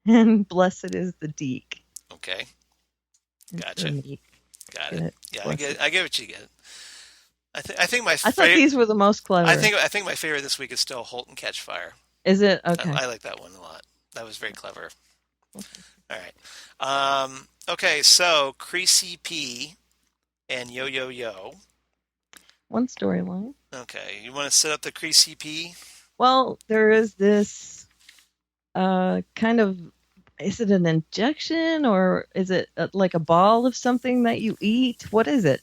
And blessed is the Deke. Okay. Gotcha. Got it. Yeah, I get what you get. I think my I thought these were the most clever. I think my favorite this week is still Halt and Catch Fire. Is it? Okay. I like that one a lot. That was very clever. Okay. All right. Okay, so Cree CP and Yo Yo Yo. One storyline. Okay, you want to set up the Cree CP? Well, there is this kind of, is it an injection or is it like a ball of something that you eat? What is it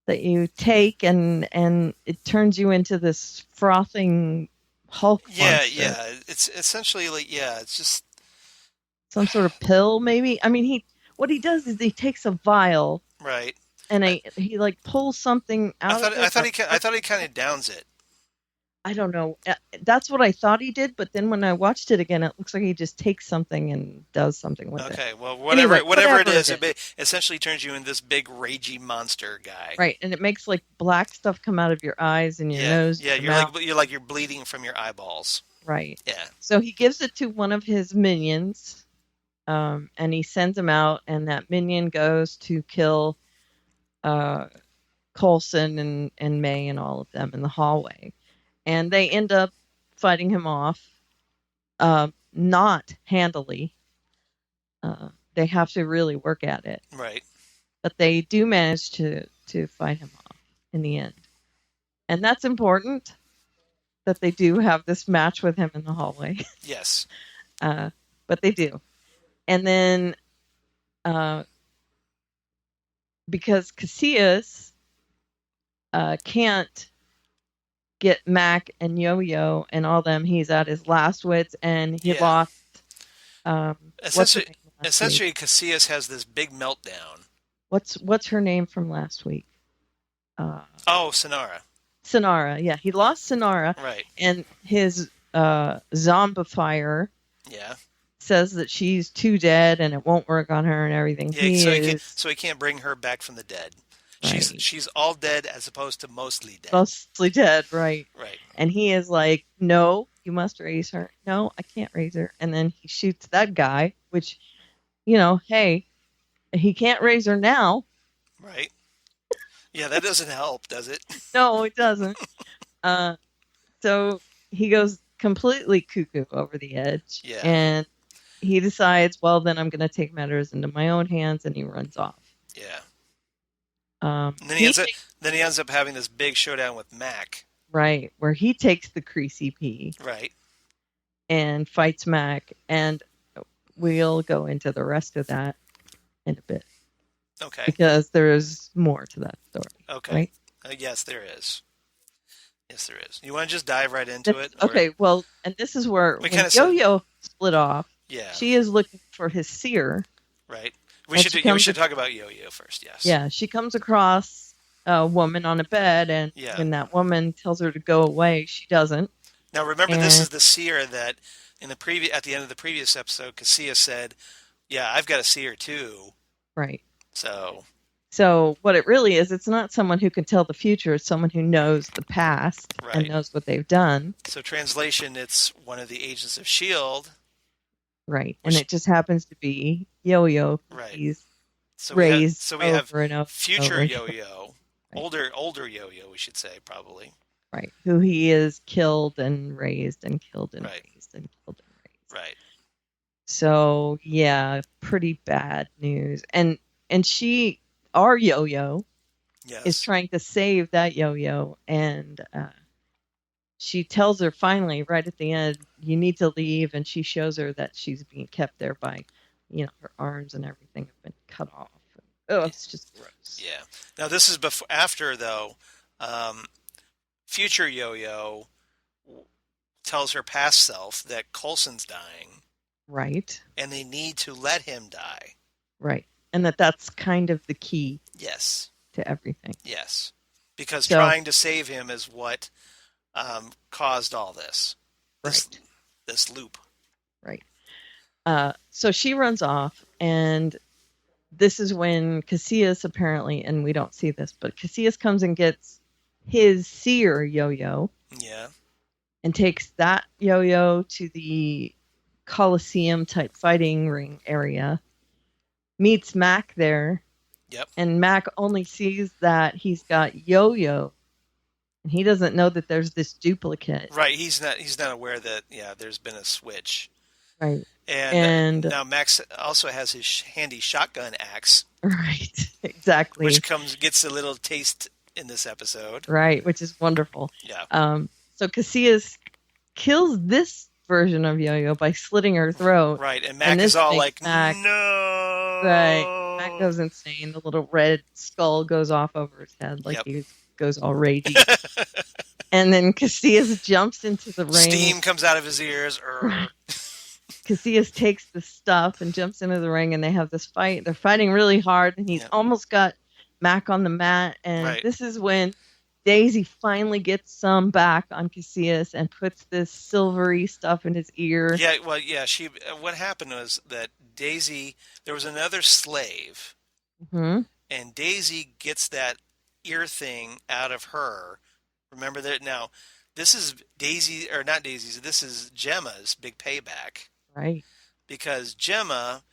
that you take and it turns you into this frothing Hulk monster? Yeah. It's essentially like, it's just some sort of pill, maybe. I mean, what he does is he takes a vial, right, and he like pulls something out. I thought he kind of downs it. I don't know. That's what I thought he did, but then when I watched it again, it looks like he just takes something and does something with it. Okay, well, whatever it is, it essentially turns you into this big ragey monster guy. Right, and it makes like black stuff come out of your eyes and your nose. Yeah, you're bleeding from your eyeballs. Right. Yeah. So he gives it to one of his minions, and he sends him out, and that minion goes to kill Coulson and May and all of them in the hallway. And they end up fighting him off, not handily. They have to really work at it. Right. But they do manage to fight him off in the end. And that's important, that they do have this match with him in the hallway. Yes. But they do. And then, because Casillas can't get Mac and Yo-Yo and all them, he's at his last wits, and he lost. Essentially, Casillas has this big meltdown. What's her name from last week? Sonara. Sonara, yeah, he lost Sonara. Right. And his zombifier. Yeah. Says that she's too dead and it won't work on her and everything. Yeah, so he can't bring her back from the dead. Right. She's all dead as opposed to mostly dead. Mostly dead, right. Right. And he is like, no, you must raise her. No, I can't raise her. And then he shoots that guy, which, hey, he can't raise her now. Right. Yeah, that doesn't help, does it? No, it doesn't. So he goes completely cuckoo over the edge. Yeah. And he decides, well, then I'm going to take matters into my own hands, and he runs off. Yeah. And then he ends up having this big showdown with Mac. Right, where he takes the Cree CP. Right. And fights Mac, and we'll go into the rest of that in a bit. Okay. Because there's more to that story. Okay. Right? Yes, there is. Yes, there is. You want to just dive right into it? Okay, well, and this is where when Yo-Yo split off, she is looking for his seer. Right. We should talk about Yo-Yo first, yes. Yeah, she comes across a woman on a bed, and when that woman tells her to go away, she doesn't. Now, remember, this is the seer that at the end of the previous episode, Cassia said, "Yeah, I've got to see her too." Right. So what it really is, it's not someone who can tell the future. It's someone who knows the past and Right. knows what they've done. So translation, it's one of the agents of S.H.I.E.L.D. Right. And it just happens to be Yo-Yo. Right. He's So raised we have over and over. future over. Yo-Yo, Right. older Yo-Yo, we should say, probably. Right. Who he is killed and raised and killed and Right. raised and killed and raised. Right. So yeah, pretty bad news. And she, our Yo-Yo, Yes. is trying to save that Yo-Yo, and she tells her finally right at the end, you need to leave, and she shows her that she's being kept there by, her arms and everything have been cut off. Oh, it's just gross. Yeah. Now this is after though, future Yo-Yo tells her past self that Coulson's dying. Right. And they need to let him die. Right. And that's kind of the key. Yes. To everything. Yes. Because trying to save him is what caused all this. Right. This loop. Right. So she runs off, and this is when Casillas apparently, and we don't see this, but Casillas comes and gets his seer Yo-Yo. Yeah. And takes that Yo-Yo to the Coliseum type fighting ring area. Meets Mac there. Yep. And Mac only sees that he's got Yo-Yo, and he doesn't know that there's this duplicate. Right. He's not aware that there's been a switch. Right. And now Max also has his handy shotgun axe. Right. Exactly. Which gets a little taste in this episode. Right, which is wonderful. Yeah. So Casillas kills this version of Yo-Yo by slitting her throat. Right, and Mac is all like, Mac, no. Right. Mac goes insane. The little red skull goes off over his head like he goes all ragey. And then Casillas jumps into the ring. Steam comes out of his ears. Casillas takes the stuff and jumps into the ring, and they have this fight. They're fighting really hard, and he's almost got Mac on the mat. And this is when Daisy finally gets some back on Casillas and puts this silvery stuff in his ear. Yeah, well, yeah. What happened was that Daisy, there was another slave, and Daisy gets that ear thing out of her. Remember that now. This is Daisy, or not Daisy's. This is Gemma's big payback, right? Because Gemma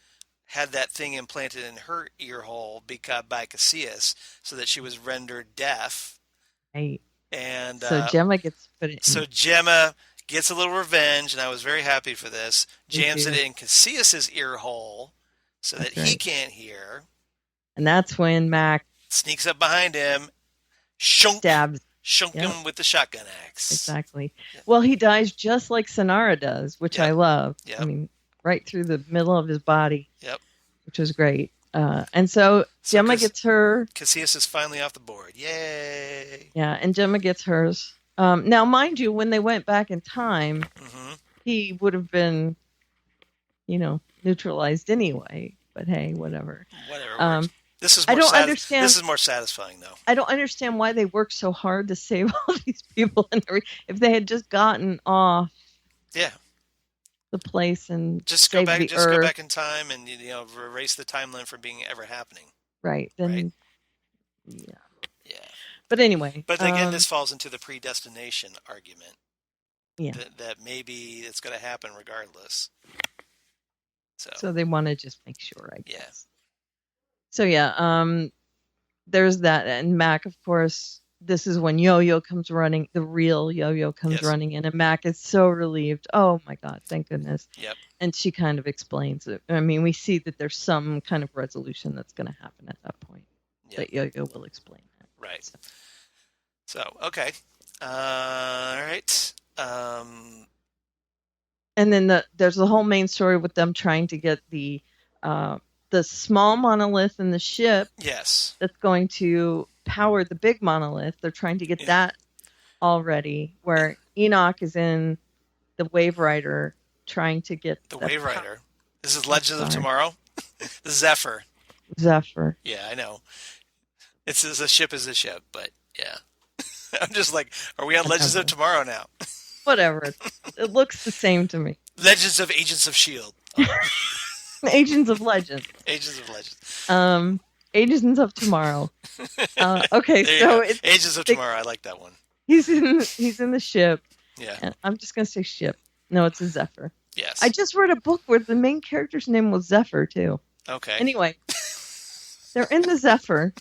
had that thing implanted in her ear hole by Casillas, so that she was rendered deaf. Right. And so Gemma gets put in. So Gemma gets a little revenge, and I was very happy for this. Jams it in Casillas' ear hole so that he can't hear. And that's when Mac sneaks up behind him, stabs him with the shotgun axe. Exactly. Yep. Well, he dies just like Sonara does, which I love. Yep. I mean, right through the middle of his body. Yep. Which was great. And so Gemma gets her. Casillas is finally off the board. Yay! Yeah, and Gemma gets hers. Now, mind you, when they went back in time, he would have been, neutralized anyway. But hey, whatever. Whatever. This is understand. This is more satisfying, though. I don't understand why they worked so hard to save all these people, and if they had just gotten off. Yeah. The place and just go back in time and erase the timeline from being ever happening. Right. Then right? Yeah. But anyway. But again, this falls into the predestination argument. Yeah. That maybe it's going to happen regardless. So they want to just make sure, I guess. Yeah. So yeah, there's that, and Mac, of course. This is when Yo-Yo comes running, the real Yo-Yo comes running in, and Mac is so relieved. Oh my God, thank goodness. Yep. And she kind of explains it. I mean, we see that there's some kind of resolution that's going to happen at that point. Yep. That Yo-Yo will explain that. Right. So okay. All right. And then there's the whole main story with them trying to get the small monolith in the ship. Yes. That's going to power the big monolith. They're trying to get that already, where Enoch is in the Wave Rider trying to get the Wave Rider. This is Legends of Tomorrow. The Zephyr. Yeah, I know. It's a ship is a ship, but yeah. I'm just like, are we on Legends of Tomorrow now? Whatever. It looks the same to me. Legends of Agents of S.H.I.E.L.D. Agents of Legend. Agents of Legends. Agents of Tomorrow. Okay, There you so go. it's Agents of Tomorrow. I like that one. he's in the ship. Yeah. And I'm just gonna say ship. No, it's a Zephyr. Yes. I just read a book where the main character's name was Zephyr too. Okay. Anyway, they're in the Zephyr.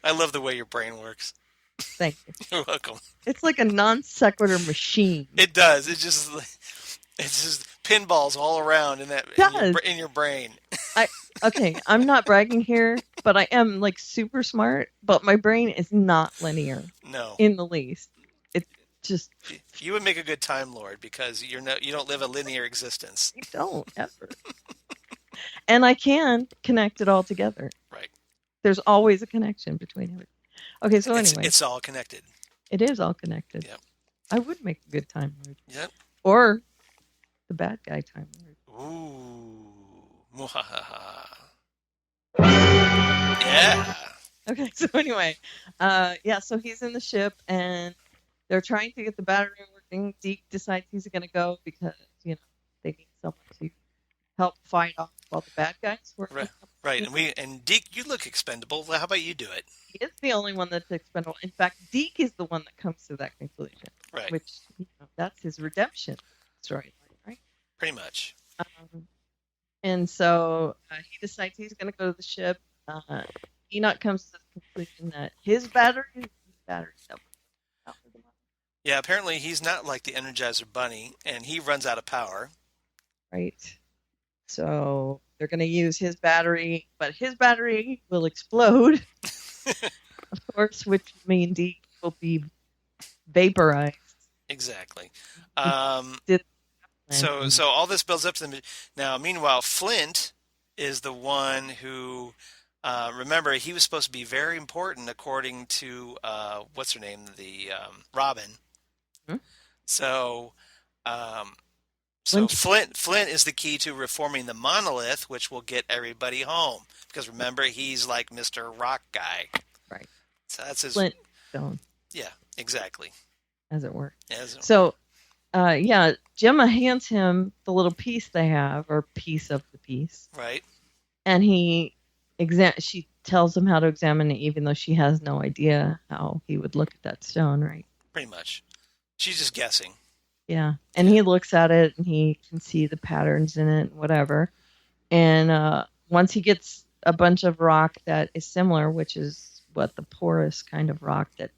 I love the way your brain works. Thank you. You're welcome. It's like a non sequitur machine. It does. It's just pinballs all around in your brain. Okay, I'm not bragging here, but I am like super smart. But my brain is not linear. No. In the least. It's just you would make a good Time Lord because you don't live a linear existence. You don't ever. And I can connect it all together. Right. There's always a connection between everything. Okay, so anyway. It's all connected. It is all connected. Yep. I would make a good Time Lord. Yep. Or the bad guy Time Lord. Ooh. Mwahaha. Yeah. Okay, so anyway. So he's in the ship and they're trying to get the battery working. Deke decides he's going to go because, they need someone to help fight off all the bad guys. Right. And Deke, you look expendable. How about you do it? He is the only one that's expendable. In fact, Deke is the one that comes to that conclusion. Right. Which, that's his redemption storyline, right? Pretty much. And so he decides he's going to go to the ship. Enoch comes to the conclusion that his battery is double. Yeah, apparently he's not like the Energizer Bunny, and he runs out of power. Right. So they're going to use his battery, but his battery will explode, of course, which means Deke will be vaporized. Exactly. So all this builds up to them. Now, meanwhile, Flint is the one who, remember, he was supposed to be very important according to, what's her name? Robin. Hmm? So Flint is the key to reforming the monolith, which will get everybody home. Because remember, he's like Mr. Rock Guy. Right. So that's his Flint Stone. Yeah, exactly. As it were. So, Gemma hands him the little piece they have, or piece of the piece. Right. And she tells him how to examine it, even though she has no idea how he would look at that stone, right? Pretty much. She's just guessing. Yeah. And he looks at it and he can see the patterns in it, whatever. And once he gets a bunch of rock that is similar, which is what the porous kind of rock that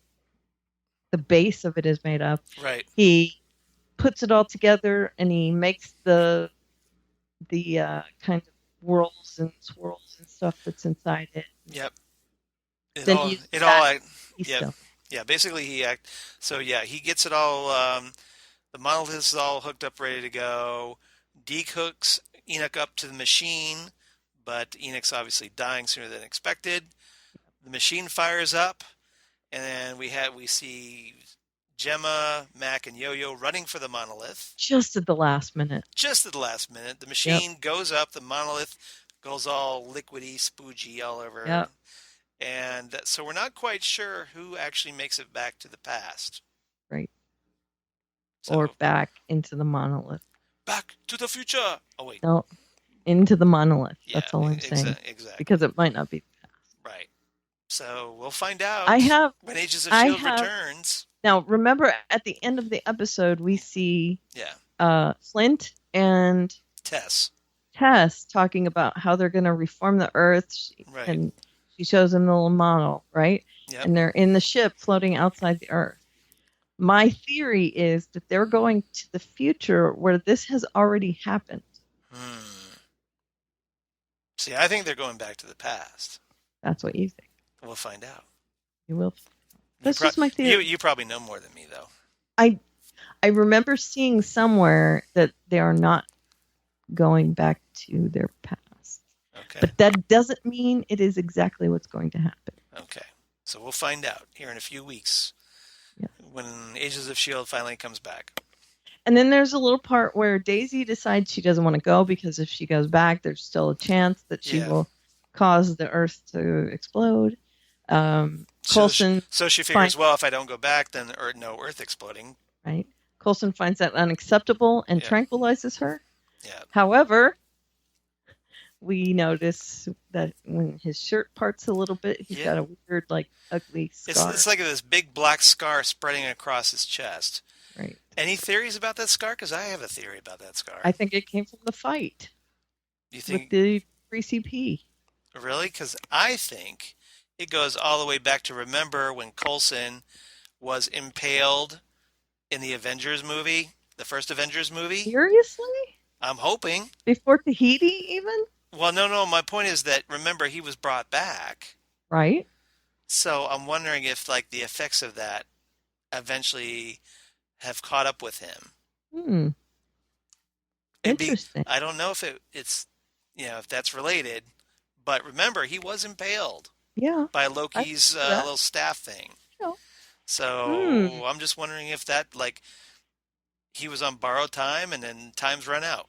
the base of it is made of. Right. He puts it all together and he makes the kind of whirls and swirls and stuff that's inside it. Yep. Yeah, basically he gets it all, the monolith is all hooked up, ready to go. Deke hooks Enoch up to the machine, but Enoch's obviously dying sooner than expected. The machine fires up, and then we see Gemma, Mac, and Yo-Yo running for the monolith. Just at the last minute. The machine goes up, the monolith goes all liquidy, spoogey all over. Yep. And so we're not quite sure who actually makes it back to the past. Right. So, or back into the monolith. Back to the future. Oh, wait. No, into the monolith. Yeah, that's all I'm saying. Exactly. Because it might not be the past. Right. So we'll find out when Agents of S.H.I.E.L.D. returns. Now, remember, at the end of the episode, we see Yeah. Flint and Tess talking about how they're going to reform the Earth. Right. And she shows them the little model, right? Yep. And they're in the ship floating outside the Earth. My theory is that they're going to the future where this has already happened. See, I think they're going back to the past. That's what you think. We'll find out. You will. That's just my theory. You probably know more than me, though. I remember seeing somewhere that they are not going back to their past. Okay. But that doesn't mean it is exactly what's going to happen. Okay. So we'll find out here in a few weeks when Agents of S.H.I.E.L.D. finally comes back. And then there's a little part where Daisy decides she doesn't want to go because if she goes back, there's still a chance that she will cause the Earth to explode. Coulson. So she figures, well, if I don't go back, then no Earth exploding. Right. Coulson finds that unacceptable and tranquilizes her. Yeah. However, we notice that when his shirt parts a little bit, he's got a weird, like, ugly scar. It's like this big black scar spreading across his chest. Right. Any theories about that scar? Because I have a theory about that scar. I think it came from the fight. You think with the 3CP? Really? Because I think it goes all the way back to, remember when Coulson was impaled in the Avengers movie, the first Avengers movie? Seriously? I'm hoping. Before Tahiti, even? Well, no. My point is that, remember, he was brought back. Right. So I'm wondering if, like, the effects of that eventually have caught up with him. Interesting. I don't know if it's, if that's related, but remember, he was impaled. Yeah. By Loki's little staff thing. Yeah. So I'm just wondering if that, like, he was on borrowed time and then time's run out.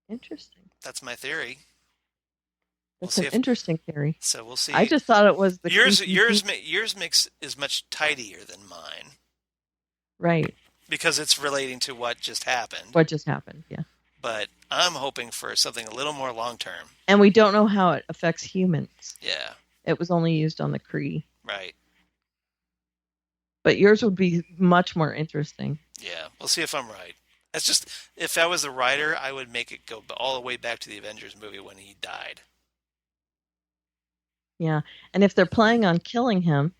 Interesting. That's my theory. That's an interesting theory. So we'll see. I just thought it was the yours mix is much tidier than mine. Right. Because it's relating to what just happened. What just happened, yeah. But I'm hoping for something a little more long term. And we don't know how it affects humans. Yeah. It was only used on the Kree. Right. But yours would be much more interesting. Yeah, we'll see if I'm right. It's just, if I was the writer, I would make it go all the way back to the Avengers movie when he died. Yeah, and if they're planning on killing him,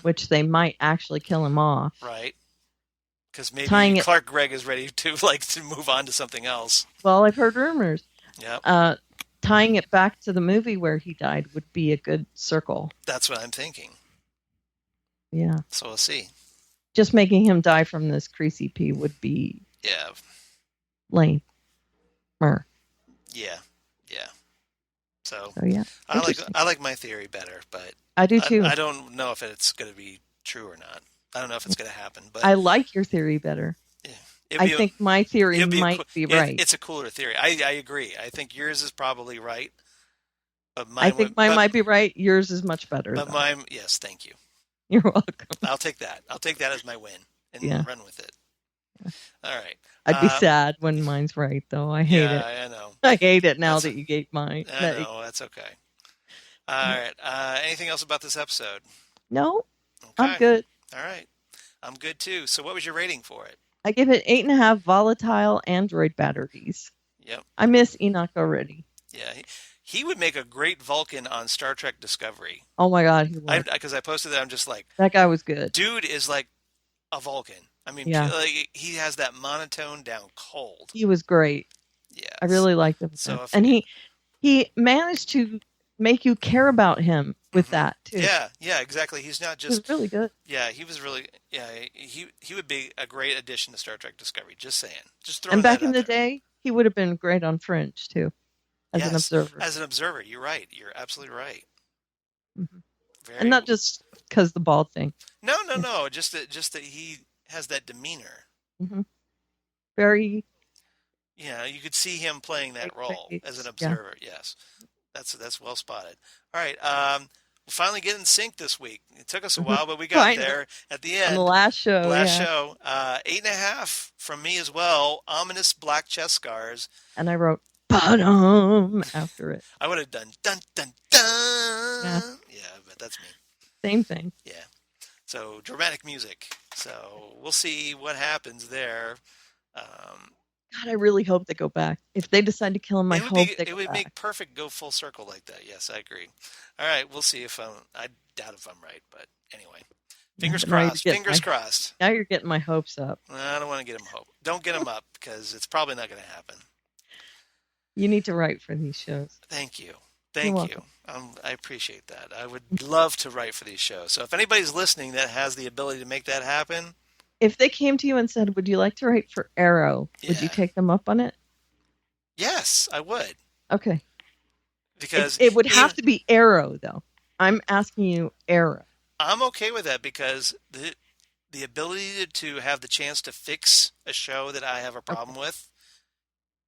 which they might actually kill him off. Right. Because maybe Clark Gregg is ready to move on to something else. Well, I've heard rumors. Yeah. Tying it back to the movie where he died would be a good circle. That's what I'm thinking. Yeah. So we'll see. Just making him die from this CP would be lame. Yeah. So yeah. I like my theory better, but I do too. I don't know if it's going to be true or not. I don't know if it's going to happen, but I like your theory better. Yeah. I think my theory might be right. It's a cooler theory. I agree. I think yours is probably right. But I think mine might be right. Yours is much better. But mine, yes, thank you. You're welcome. I'll take that. I'll take that as my win and run with it. Yeah. All right. I'd be sad when mine's right, though. I hate it. I know. I hate it now that you gave mine. I know. That's okay. All right. Anything else about this episode? No. Okay. I'm good. All right. I'm good, too. So what was your rating for it? I give it 8.5 volatile Android batteries. Yep. I miss Enoch already. Yeah. He would make a great Vulcan on Star Trek Discovery. Oh, my God. He would. Because I posted that. I'm just like... That guy was good. Dude is like a Vulcan. I mean, like, he has that monotone down cold. He was great. Yeah. I really liked him. So and he managed to make you care about him with that, too. Yeah, exactly. He's not just... He was really good. Yeah, he was really... Yeah, he would be a great addition to Star Trek Discovery. Just saying. Just throwing And back that in the out there. day, he would have been great on Fringe, too. As an observer. As an observer. You're right. You're absolutely right. Mm-hmm. And not just because the bald thing. No. Just that he has that demeanor. Mm-hmm. Very... Yeah, you could see him playing that role as an observer. Yeah. Yes. That's well spotted. All right. We'll finally get in sync this week. It took us a while, but we got there at the end. On the last show. 8.5 from me as well. Ominous black chest scars. And I wrote bottom after it. I would have done dun dun dun. Yeah, but that's me. Same thing. Yeah. So dramatic music. So we'll see what happens there. God, I really hope they go back. If they decide to kill him, I hope they go back. It would make perfect go full circle like that. Yes, I agree. All right, we'll see if I doubt if I'm right, but anyway. Fingers crossed. Fingers crossed. Now you're getting my hopes up. I don't want to get them hope. Don't get them up because it's probably not going to happen. You need to write for these shows. Thank you. Thank you. I appreciate that. I would love to write for these shows. So if anybody's listening that has the ability to make that happen. If they came to you and said, would you like to write for Arrow? Would you take them up on it? Yes, I would. Okay. Because it would have to be Arrow, though. I'm asking you Arrow. I'm okay with that because the ability to have the chance to fix a show that I have a problem with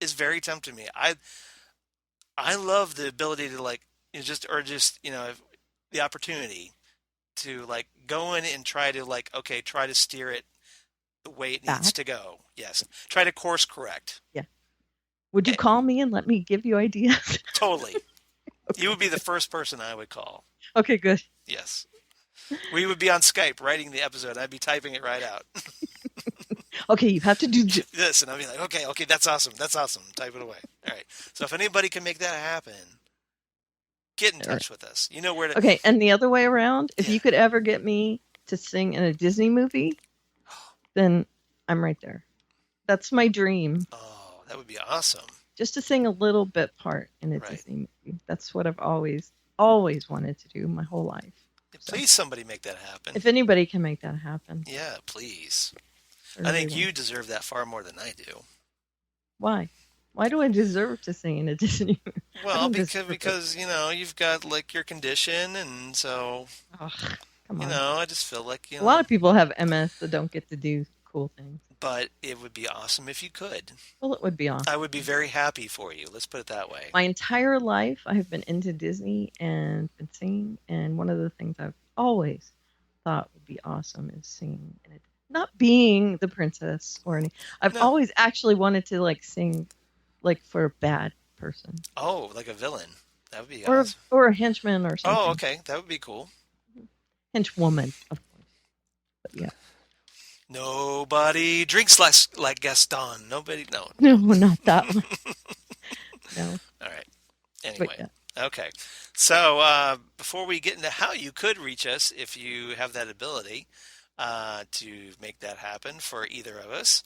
is very tempting to me. I love the ability to the opportunity to go in and try to steer it the way it needs to go. Yes. Try to course correct. Yeah. Would you call me and let me give you ideas? Totally. You would be the first person I would call. Okay, good. Yes. We would be on Skype writing the episode. I'd be typing it right out. Okay, you have to do this, and I'd be like, okay, that's awesome. Type it away. All right. So if anybody can make that happen, get in touch with us. You know where to. Okay, and the other way around, if you could ever get me to sing in a Disney movie, then I'm right there. That's my dream. Oh, that would be awesome. Just to sing a little bit part in a Disney movie. That's what I've always wanted to do my whole life. Please, somebody make that happen. If anybody can make that happen. Yeah, please. I think you deserve that far more than I do. Why? Why do I deserve to sing in a Disney movie? Well, because you've got like your condition, and so come on. I just feel like a lot of people have MS that don't get to do cool things. But it would be awesome if you could. Well, it would be awesome. I would be very happy for you. Let's put it that way. My entire life, I have been into Disney and been singing, and one of the things I've always thought would be awesome is singing in it. Not being the princess or anything. I've always actually wanted to like sing like for a bad person. Oh, like a villain. That would be awesome. Or a henchman or something. Oh, okay. That would be cool. Henchwoman, of course. But yeah. Nobody drinks like Gaston. Nobody, no. No, not that one. No. All right. Anyway. Okay. So before we get into how you could reach us, if you have that ability to make that happen for either of us,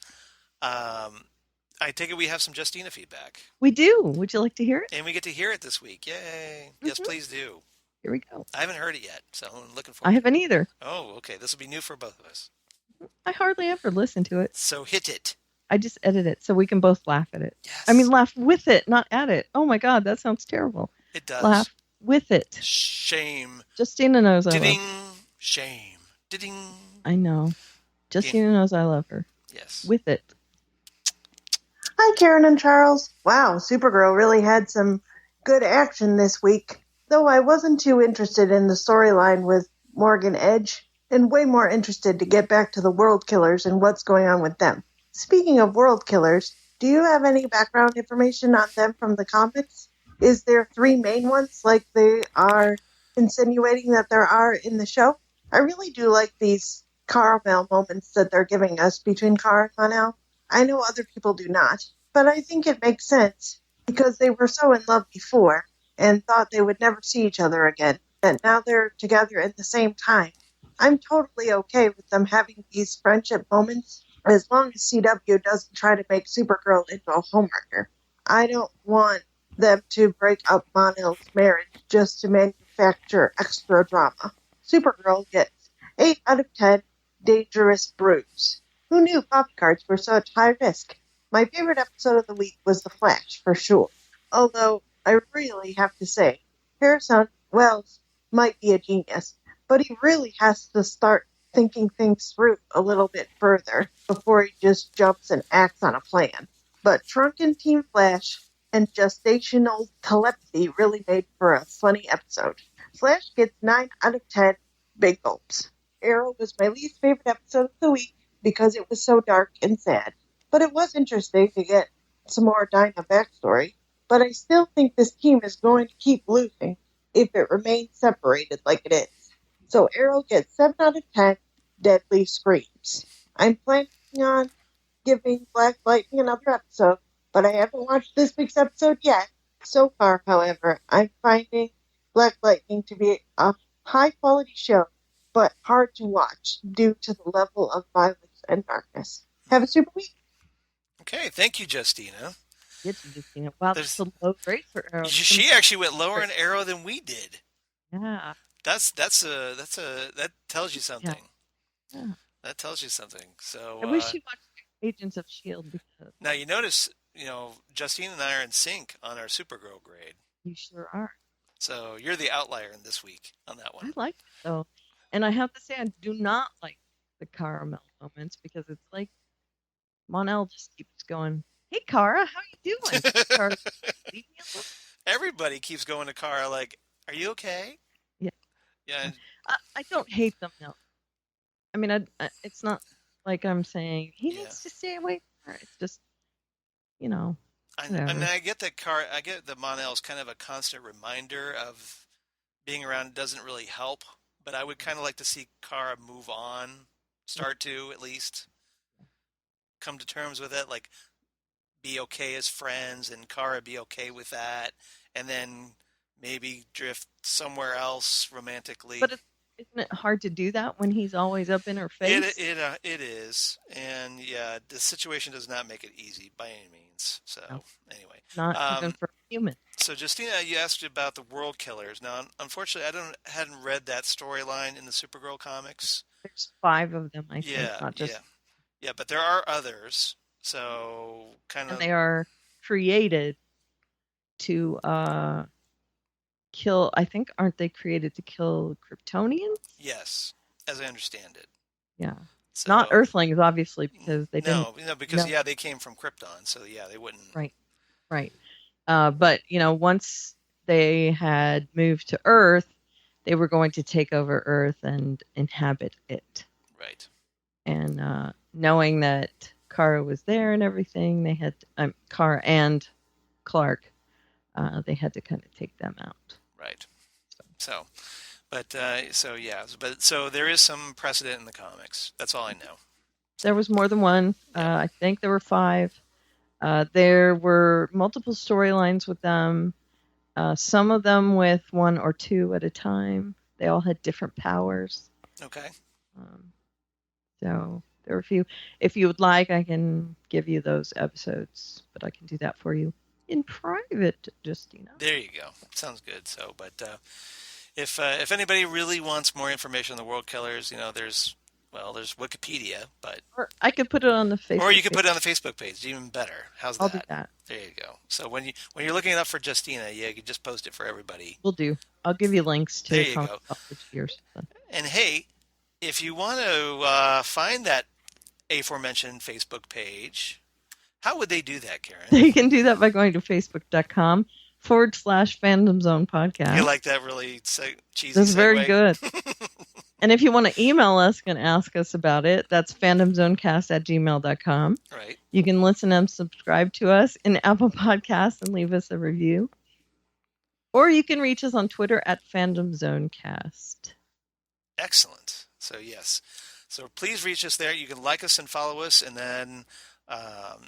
I take it we have some Justina feedback. We do. Would you like to hear it? And we get to hear it this week. Yay. Mm-hmm. Yes, please do. Here we go. I haven't heard it yet, so I'm looking forward I haven't either. Oh, okay. This will be new for both of us. I hardly ever listen to it. So hit it. I just edit it so we can both laugh at it. Yes. I mean, laugh with it, not at it. Oh my God, that sounds terrible. It does. Laugh with it. Shame. Justina knows I love her. Shame. Ding. I know. Justina knows I love her. Yes. With it. Hi, Karen and Charles. Wow, Supergirl really had some good action this week. Though I wasn't too interested in the storyline with Morgan Edge, and way more interested to get back to the World Killers and what's going on with them. Speaking of World Killers, do you have any background information on them from the comics? Is there 3 main ones like they are insinuating that there are in the show? I really do like these caramel moments that they're giving us between Kara and Mon-El. I know other people do not, but I think it makes sense because they were so in love before and thought they would never see each other again, and now they're together at the same time. I'm totally okay with them having these friendship moments as long as CW doesn't try to make Supergirl into a homewrecker. I don't want them to break up Mon-El's marriage just to manufacture extra drama. Supergirl gets 8 out of 10 dangerous brews. Who knew coffee carts were such high risk? My favorite episode of the week was The Flash, for sure. Although, I really have to say, Harrison Wells might be a genius, but he really has to start thinking things through a little bit further before he just jumps and acts on a plan. But Trunk and Team Flash and gestational telepathy really made for a funny episode. Flash gets 9 out of 10 big gulps. Arrow was my least favorite episode of the week because it was so dark and sad. But it was interesting to get some more Dinah backstory. But I still think this team is going to keep losing if it remains separated like it is. So Arrow gets 7 out of 10 deadly screams. I'm planning on giving Black Lightning another episode, but I haven't watched this week's episode yet. So far, however, I'm finding Black Lightning to be a high-quality show, but hard to watch due to the level of violence and darkness. Have a super week. Okay, thank you, Justina. Yes, Justina. Wow, that's a low grade for Arrow. She actually went lower in Arrow than we did. Yeah. That tells you something. Yeah. That tells you something. So I wish you watched Agents of S.H.I.E.L.D. because now you notice, Justine and I are in sync on our Supergirl grade. You sure are. So you're the outlier in this week on that one. I like it though, and I have to say I do not like the caramel moments because it's like Mon-El just keeps going, "Hey, Kara, how you doing?" Kara, leave me alone. Everybody keeps going to Kara like, "Are you okay?" Yeah. Yeah. I don't hate them, no. I mean, it's not like I'm saying he needs to stay away from her. It's just, I mean, I get that Mon-El is kind of a constant reminder of being around doesn't really help, but I would kind of like to see Kara move on, start to at least come to terms with it, like be okay as friends and Kara be okay with that, and then maybe drift somewhere else romantically. But isn't it hard to do that when he's always up in her face? It is, and yeah, the situation does not make it easy by any means. So No. anyway, Not even for a human. So Justina, you asked about the World Killers. Now, unfortunately, hadn't read that storyline in the Supergirl comics. There's 5 of them, I think, Yeah, not just. yeah, but there are others. So kind of. And they are created to kill. I think, aren't they created to kill Kryptonians? Yes, as I understand it. Yeah. So, not Earthlings, obviously, because they didn't. No, because yeah, they came from Krypton, so yeah, they wouldn't. Right. But once they had moved to Earth, they were going to take over Earth and inhabit it. Right. And knowing that Kara was there and everything, they had Kara and Clark. They had to kind of take them out. Right. So there is some precedent in the comics. That's all I know. There was more than one. Yeah. I think there were 5. There were multiple storylines with them. Some of them with 1 or 2 at a time. They all had different powers. Okay. So there were a few. If you would like, I can give you those episodes, but I can do that for you in private, Justina. There you go. Sounds good. So, but if anybody really wants more information on the World Killers, there's Wikipedia, but or I could put it on the Facebook. Or you could put it on the Facebook page. Even better. How's that? I'll do that. There you go. So when you're looking it up for Justina, you can just post it for everybody. Will do. I'll give you links to. There you go. Years. And hey, if you want to find that aforementioned Facebook page, how would they do that, Karen? They can do that by going to facebook.com/Fandom Zone Podcast. You like that really cheesy That's segue? very good. And if you want to email us and ask us about it, that's fandomzonecast@gmail.com. Right. You can listen and subscribe to us in Apple Podcasts and leave us a review. Or you can reach us on Twitter at FandomZoneCast. Excellent. So yes. So please reach us there. You can like us and follow us, and then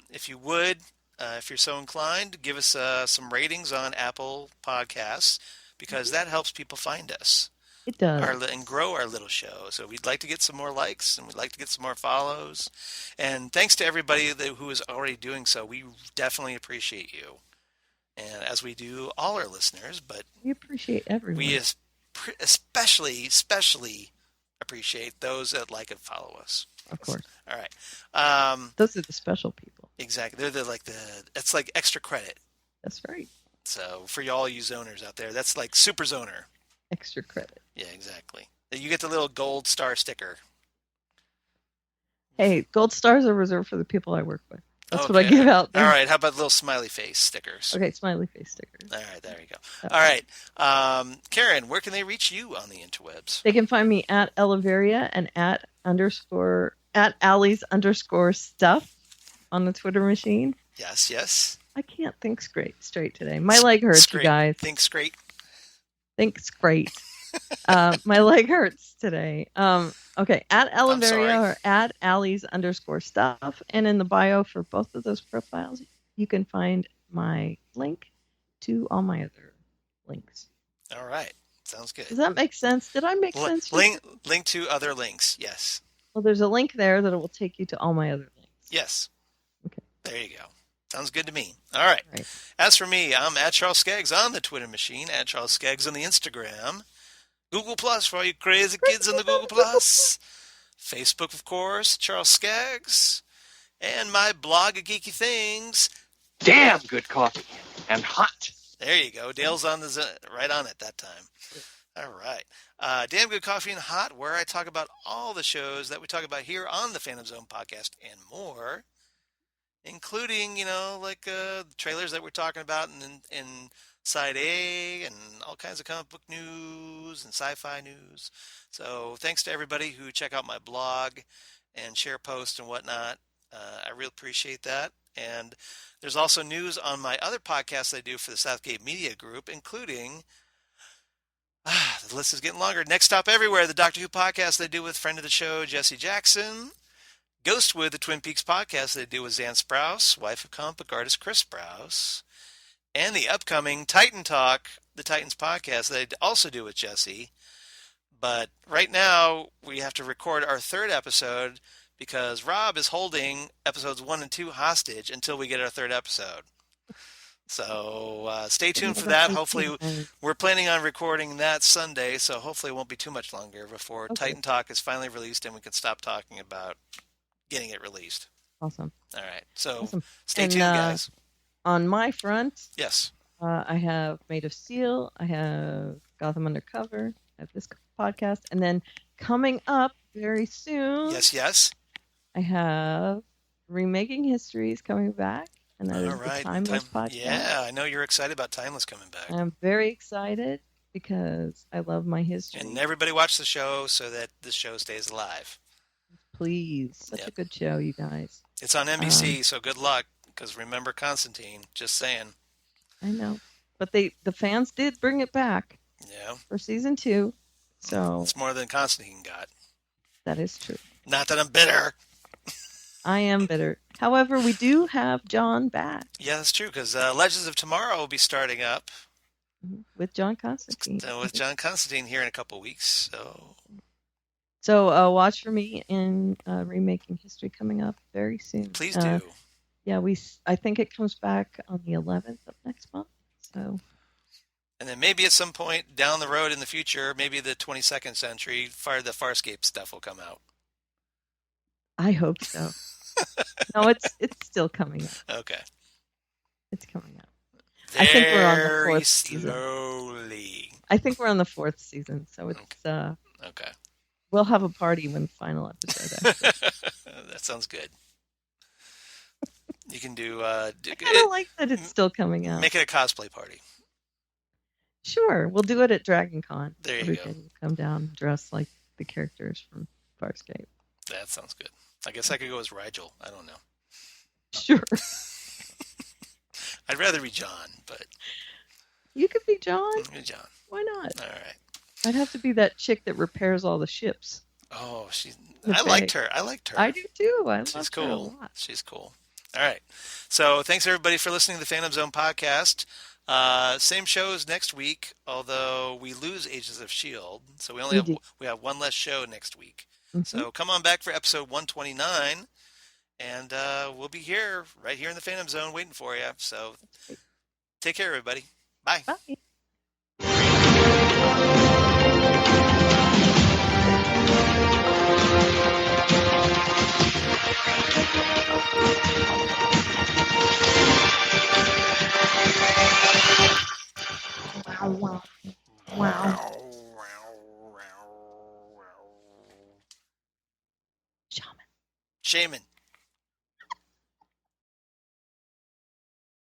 if you would, if you're so inclined, give us some ratings on Apple Podcasts, because that helps people find us. It does. And grow our little show. So we'd like to get some more likes, and we'd like to get some more follows. And thanks to everybody who is already doing so. We definitely appreciate you. And as we do all our listeners, but we appreciate everyone. We especially appreciate those that like and follow us. Of course. All right. Those are the special people. Exactly. They're it's like extra credit. That's right. So for all you zoners out there, that's like super zoner. Extra credit. Yeah, exactly. You get the little gold star sticker. Hey, gold stars are reserved for the people I work with. That's what I give out there. All right. How about little smiley face stickers? Okay, smiley face stickers. All right, there you go. All right. Karen, where can they reach you on the interwebs? They can find me at Eleveria and at Allie's_stuff on the Twitter machine. Yes. I can't think straight today. My leg hurts, you guys. Think straight. My leg hurts today. Okay, at Eleveria or at Allie's_stuff. And in the bio for both of those profiles, you can find my link to all my other links. All right. Sounds good. Does that make sense? Did I make sense? Link to other links. Yes. Well, there's a link there that will take you to all my other links. Yes. Okay. There you go. Sounds good to me. All right. As for me, I'm at Charles Skaggs on the Twitter machine, at Charles Skaggs on the Instagram, Google Plus for all you crazy kids in the Google Plus, Facebook, of course, Charles Skaggs, and my blog of geeky things. Damn good coffee and hot. There you go. Dale's right on it that time. All right. Damn Good Coffee and Hot, where I talk about all the shows that we talk about here on the Phantom Zone podcast and more, including, the trailers that we're talking about in Side A and all kinds of comic book news and sci-fi news. So thanks to everybody who check out my blog and share posts and whatnot. I really appreciate that. And there's also news on my other podcasts I do for the Southgate Media Group, including, the list is getting longer. Next Stop Everywhere, the Doctor Who podcast they do with friend of the show, Jesse Jackson. Ghostwood, the Twin Peaks podcast they do with Zan Sprouse, wife of comic book artist Chris Sprouse. And the upcoming Titan Talk, the Titans podcast they also do with Jesse. But right now, we have to record our third episode because Rob is holding episodes 1 and 2 hostage until we get our third episode. So stay tuned for that. Hopefully, we're planning on recording that Sunday, so hopefully it won't be too much longer before Titan Talk is finally released and we can stop talking about getting it released. Awesome. All right. So Awesome. stay tuned, guys. On my front, Yes. I have Made of Steel. I have Gotham Undercover. I have this podcast. And then coming up very soon. Yes. I have Remaking Histories coming back. And that is the Timeless podcast. Yeah, I know you're excited about Timeless coming back. I'm very excited because I love my history. And everybody watch the show so that the show stays alive. Please. Such a good show, you guys. It's on NBC, so good luck. Because remember Constantine. Just saying. I know. But the fans did bring it back. Yeah. For season 2. So it's more than Constantine got. That is true. Not that I'm bitter. I am bitter. However, we do have John back. Yeah, that's true, because Legends of Tomorrow will be starting up. With John Constantine. With John Constantine here in a couple weeks. So watch for me in Remaking History coming up very soon. Please do. Yeah, I think it comes back on the 11th of next month. So. And then maybe at some point down the road in the future, maybe the 22nd century, the Farscape stuff will come out. I hope so. No, it's still coming out. Okay. It's coming out. I think we're on the 4th slowly. Season. I think we're on the 4th season, so it's okay. We'll have a party when the final episode. That sounds good. You can do. I kind of like that it's still coming out. Make it a cosplay party. Sure, we'll do it at Dragon Con. There you Everybody go. Will come down dressed like the characters from Farscape. That sounds good. I guess I could go as Rigel. I don't know. Sure. I'd rather be John, but... You could be John? John. Why not? All right. I'd have to be that chick that repairs all the ships. Oh, I liked her. I do too. She's cool. Her a lot. She's cool. All right. So thanks, everybody, for listening to the Phantom Zone podcast. Same shows next week, although we lose Agents of S.H.I.E.L.D. So we have one less show next week. Mm-hmm. So come on back for episode 129, and we'll be right here in the Phantom Zone waiting for you. So take care, everybody. Bye. Bye. Wow. Shaman.